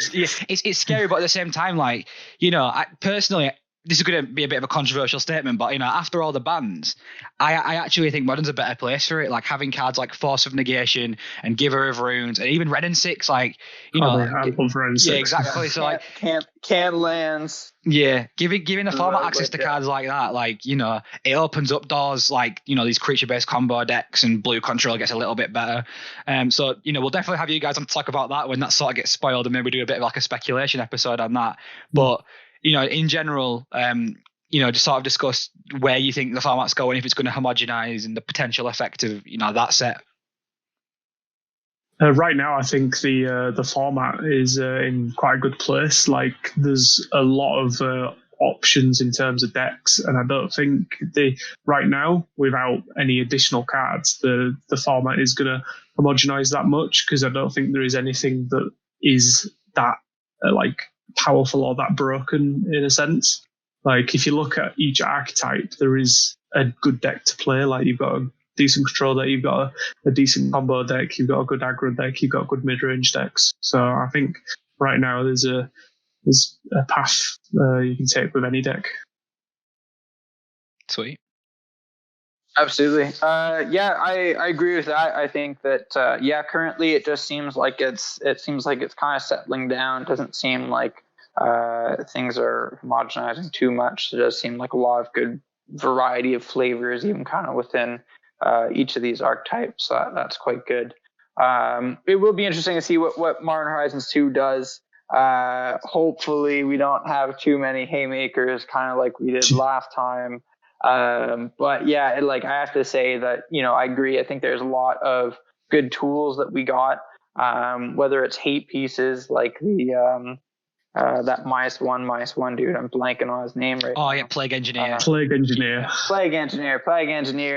it's scary, but at the same time, like I personally. This is going to be a bit of a controversial statement, but after all the bans, I actually think Modern's a better place for it. Like having cards like Force of Negation and Giver of Runes, and even Red and 6, like I love Red and 6. Yeah, exactly. So like can lands. Yeah, giving the format access to cards like that, like it opens up doors. Like these creature-based combo decks and blue control gets a little bit better. So we'll definitely have you guys on to talk about that when that sort of gets spoiled, and maybe do a bit of like a speculation episode on that. But in general, just sort of discuss where you think the format's going, if it's going to homogenize, and the potential effect of that set. Right now, I think the format is in quite a good place. Like, there's a lot of options in terms of decks, and I don't think right now, without any additional cards, the format is going to homogenize that much, because I don't think there is anything that is that powerful or that broken in a sense. Like, if you look at each archetype, there is a good deck to play. Like, you've got a decent control deck, you've got a decent combo deck, you've got a good aggro deck, you've got good mid-range decks. So I think right now there's a path you can take with any deck. Sweet. Absolutely. I agree with that. I think that currently it just seems like it's kind of settling down. It doesn't seem like things are homogenizing too much. It does seem like a lot of good variety of flavors, even kind of within each of these archetypes. That's quite good. It will be interesting to see what Modern Horizons 2 does. Hopefully we don't have too many haymakers, kind of like we did last time. But yeah, I have to say that, I agree. I think there's a lot of good tools that we got, whether it's hate pieces like the that -1/-1 dude. I'm blanking on his name right now. Oh yeah, Plague Engineer. Plague Engineer,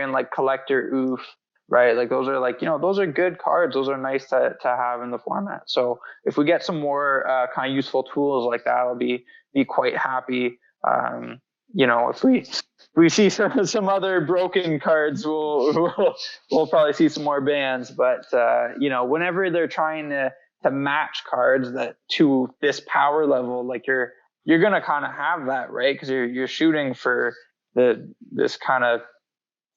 and like Collector Oof, right? Like those are those are good cards. Those are nice to have in the format. So if we get some more kind of useful tools like that, I'll be quite happy. If we see some other broken cards, we'll probably see some more bans. But whenever they're trying to match cards that to this power level, like you're gonna kind of have that, right? Because you're shooting for this kind of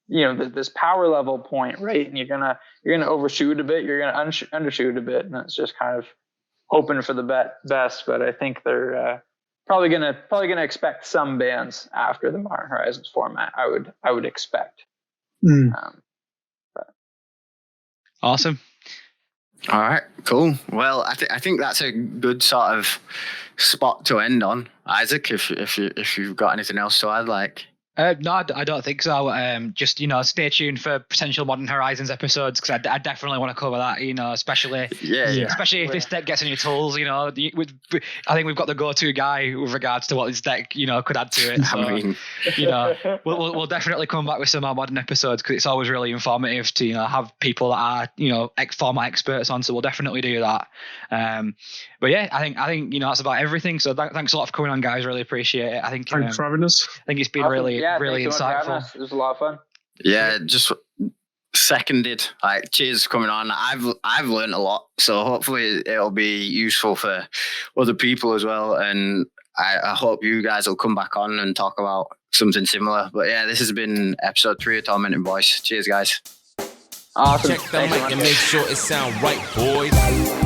this power level point, right? And you're gonna overshoot a bit, you're gonna undershoot a bit, and it's just kind of hoping for the best. But I think they're probably gonna expect some bans after the Modern Horizons format. I would expect. Awesome. All right, cool. Well, I think that's a good sort of spot to end on, Isaac. If you've got anything else to add, like. No, I don't think so. Just stay tuned for potential Modern Horizons episodes, because I definitely want to cover that. Especially especially if this deck gets any tools. I think we've got the go-to guy with regards to what this deck could add to it. So we'll definitely come back with some more modern episodes, because it's always really informative to have people that are format experts on. So we'll definitely do that. But yeah, I think that's about everything. So thanks a lot for coming on, guys. Really appreciate it. I think thanks for having us. I think it's been really insightful. It was a lot of fun. Yeah, just seconded. Cheers for coming on. I've learned a lot, so hopefully it'll be useful for other people as well. And I hope you guys will come back on and talk about something similar. But yeah, this has been episode 3 of Tormenting Voice. Cheers, guys. Awesome. Check the Thanks so mic much. and make sure it sound right, boys.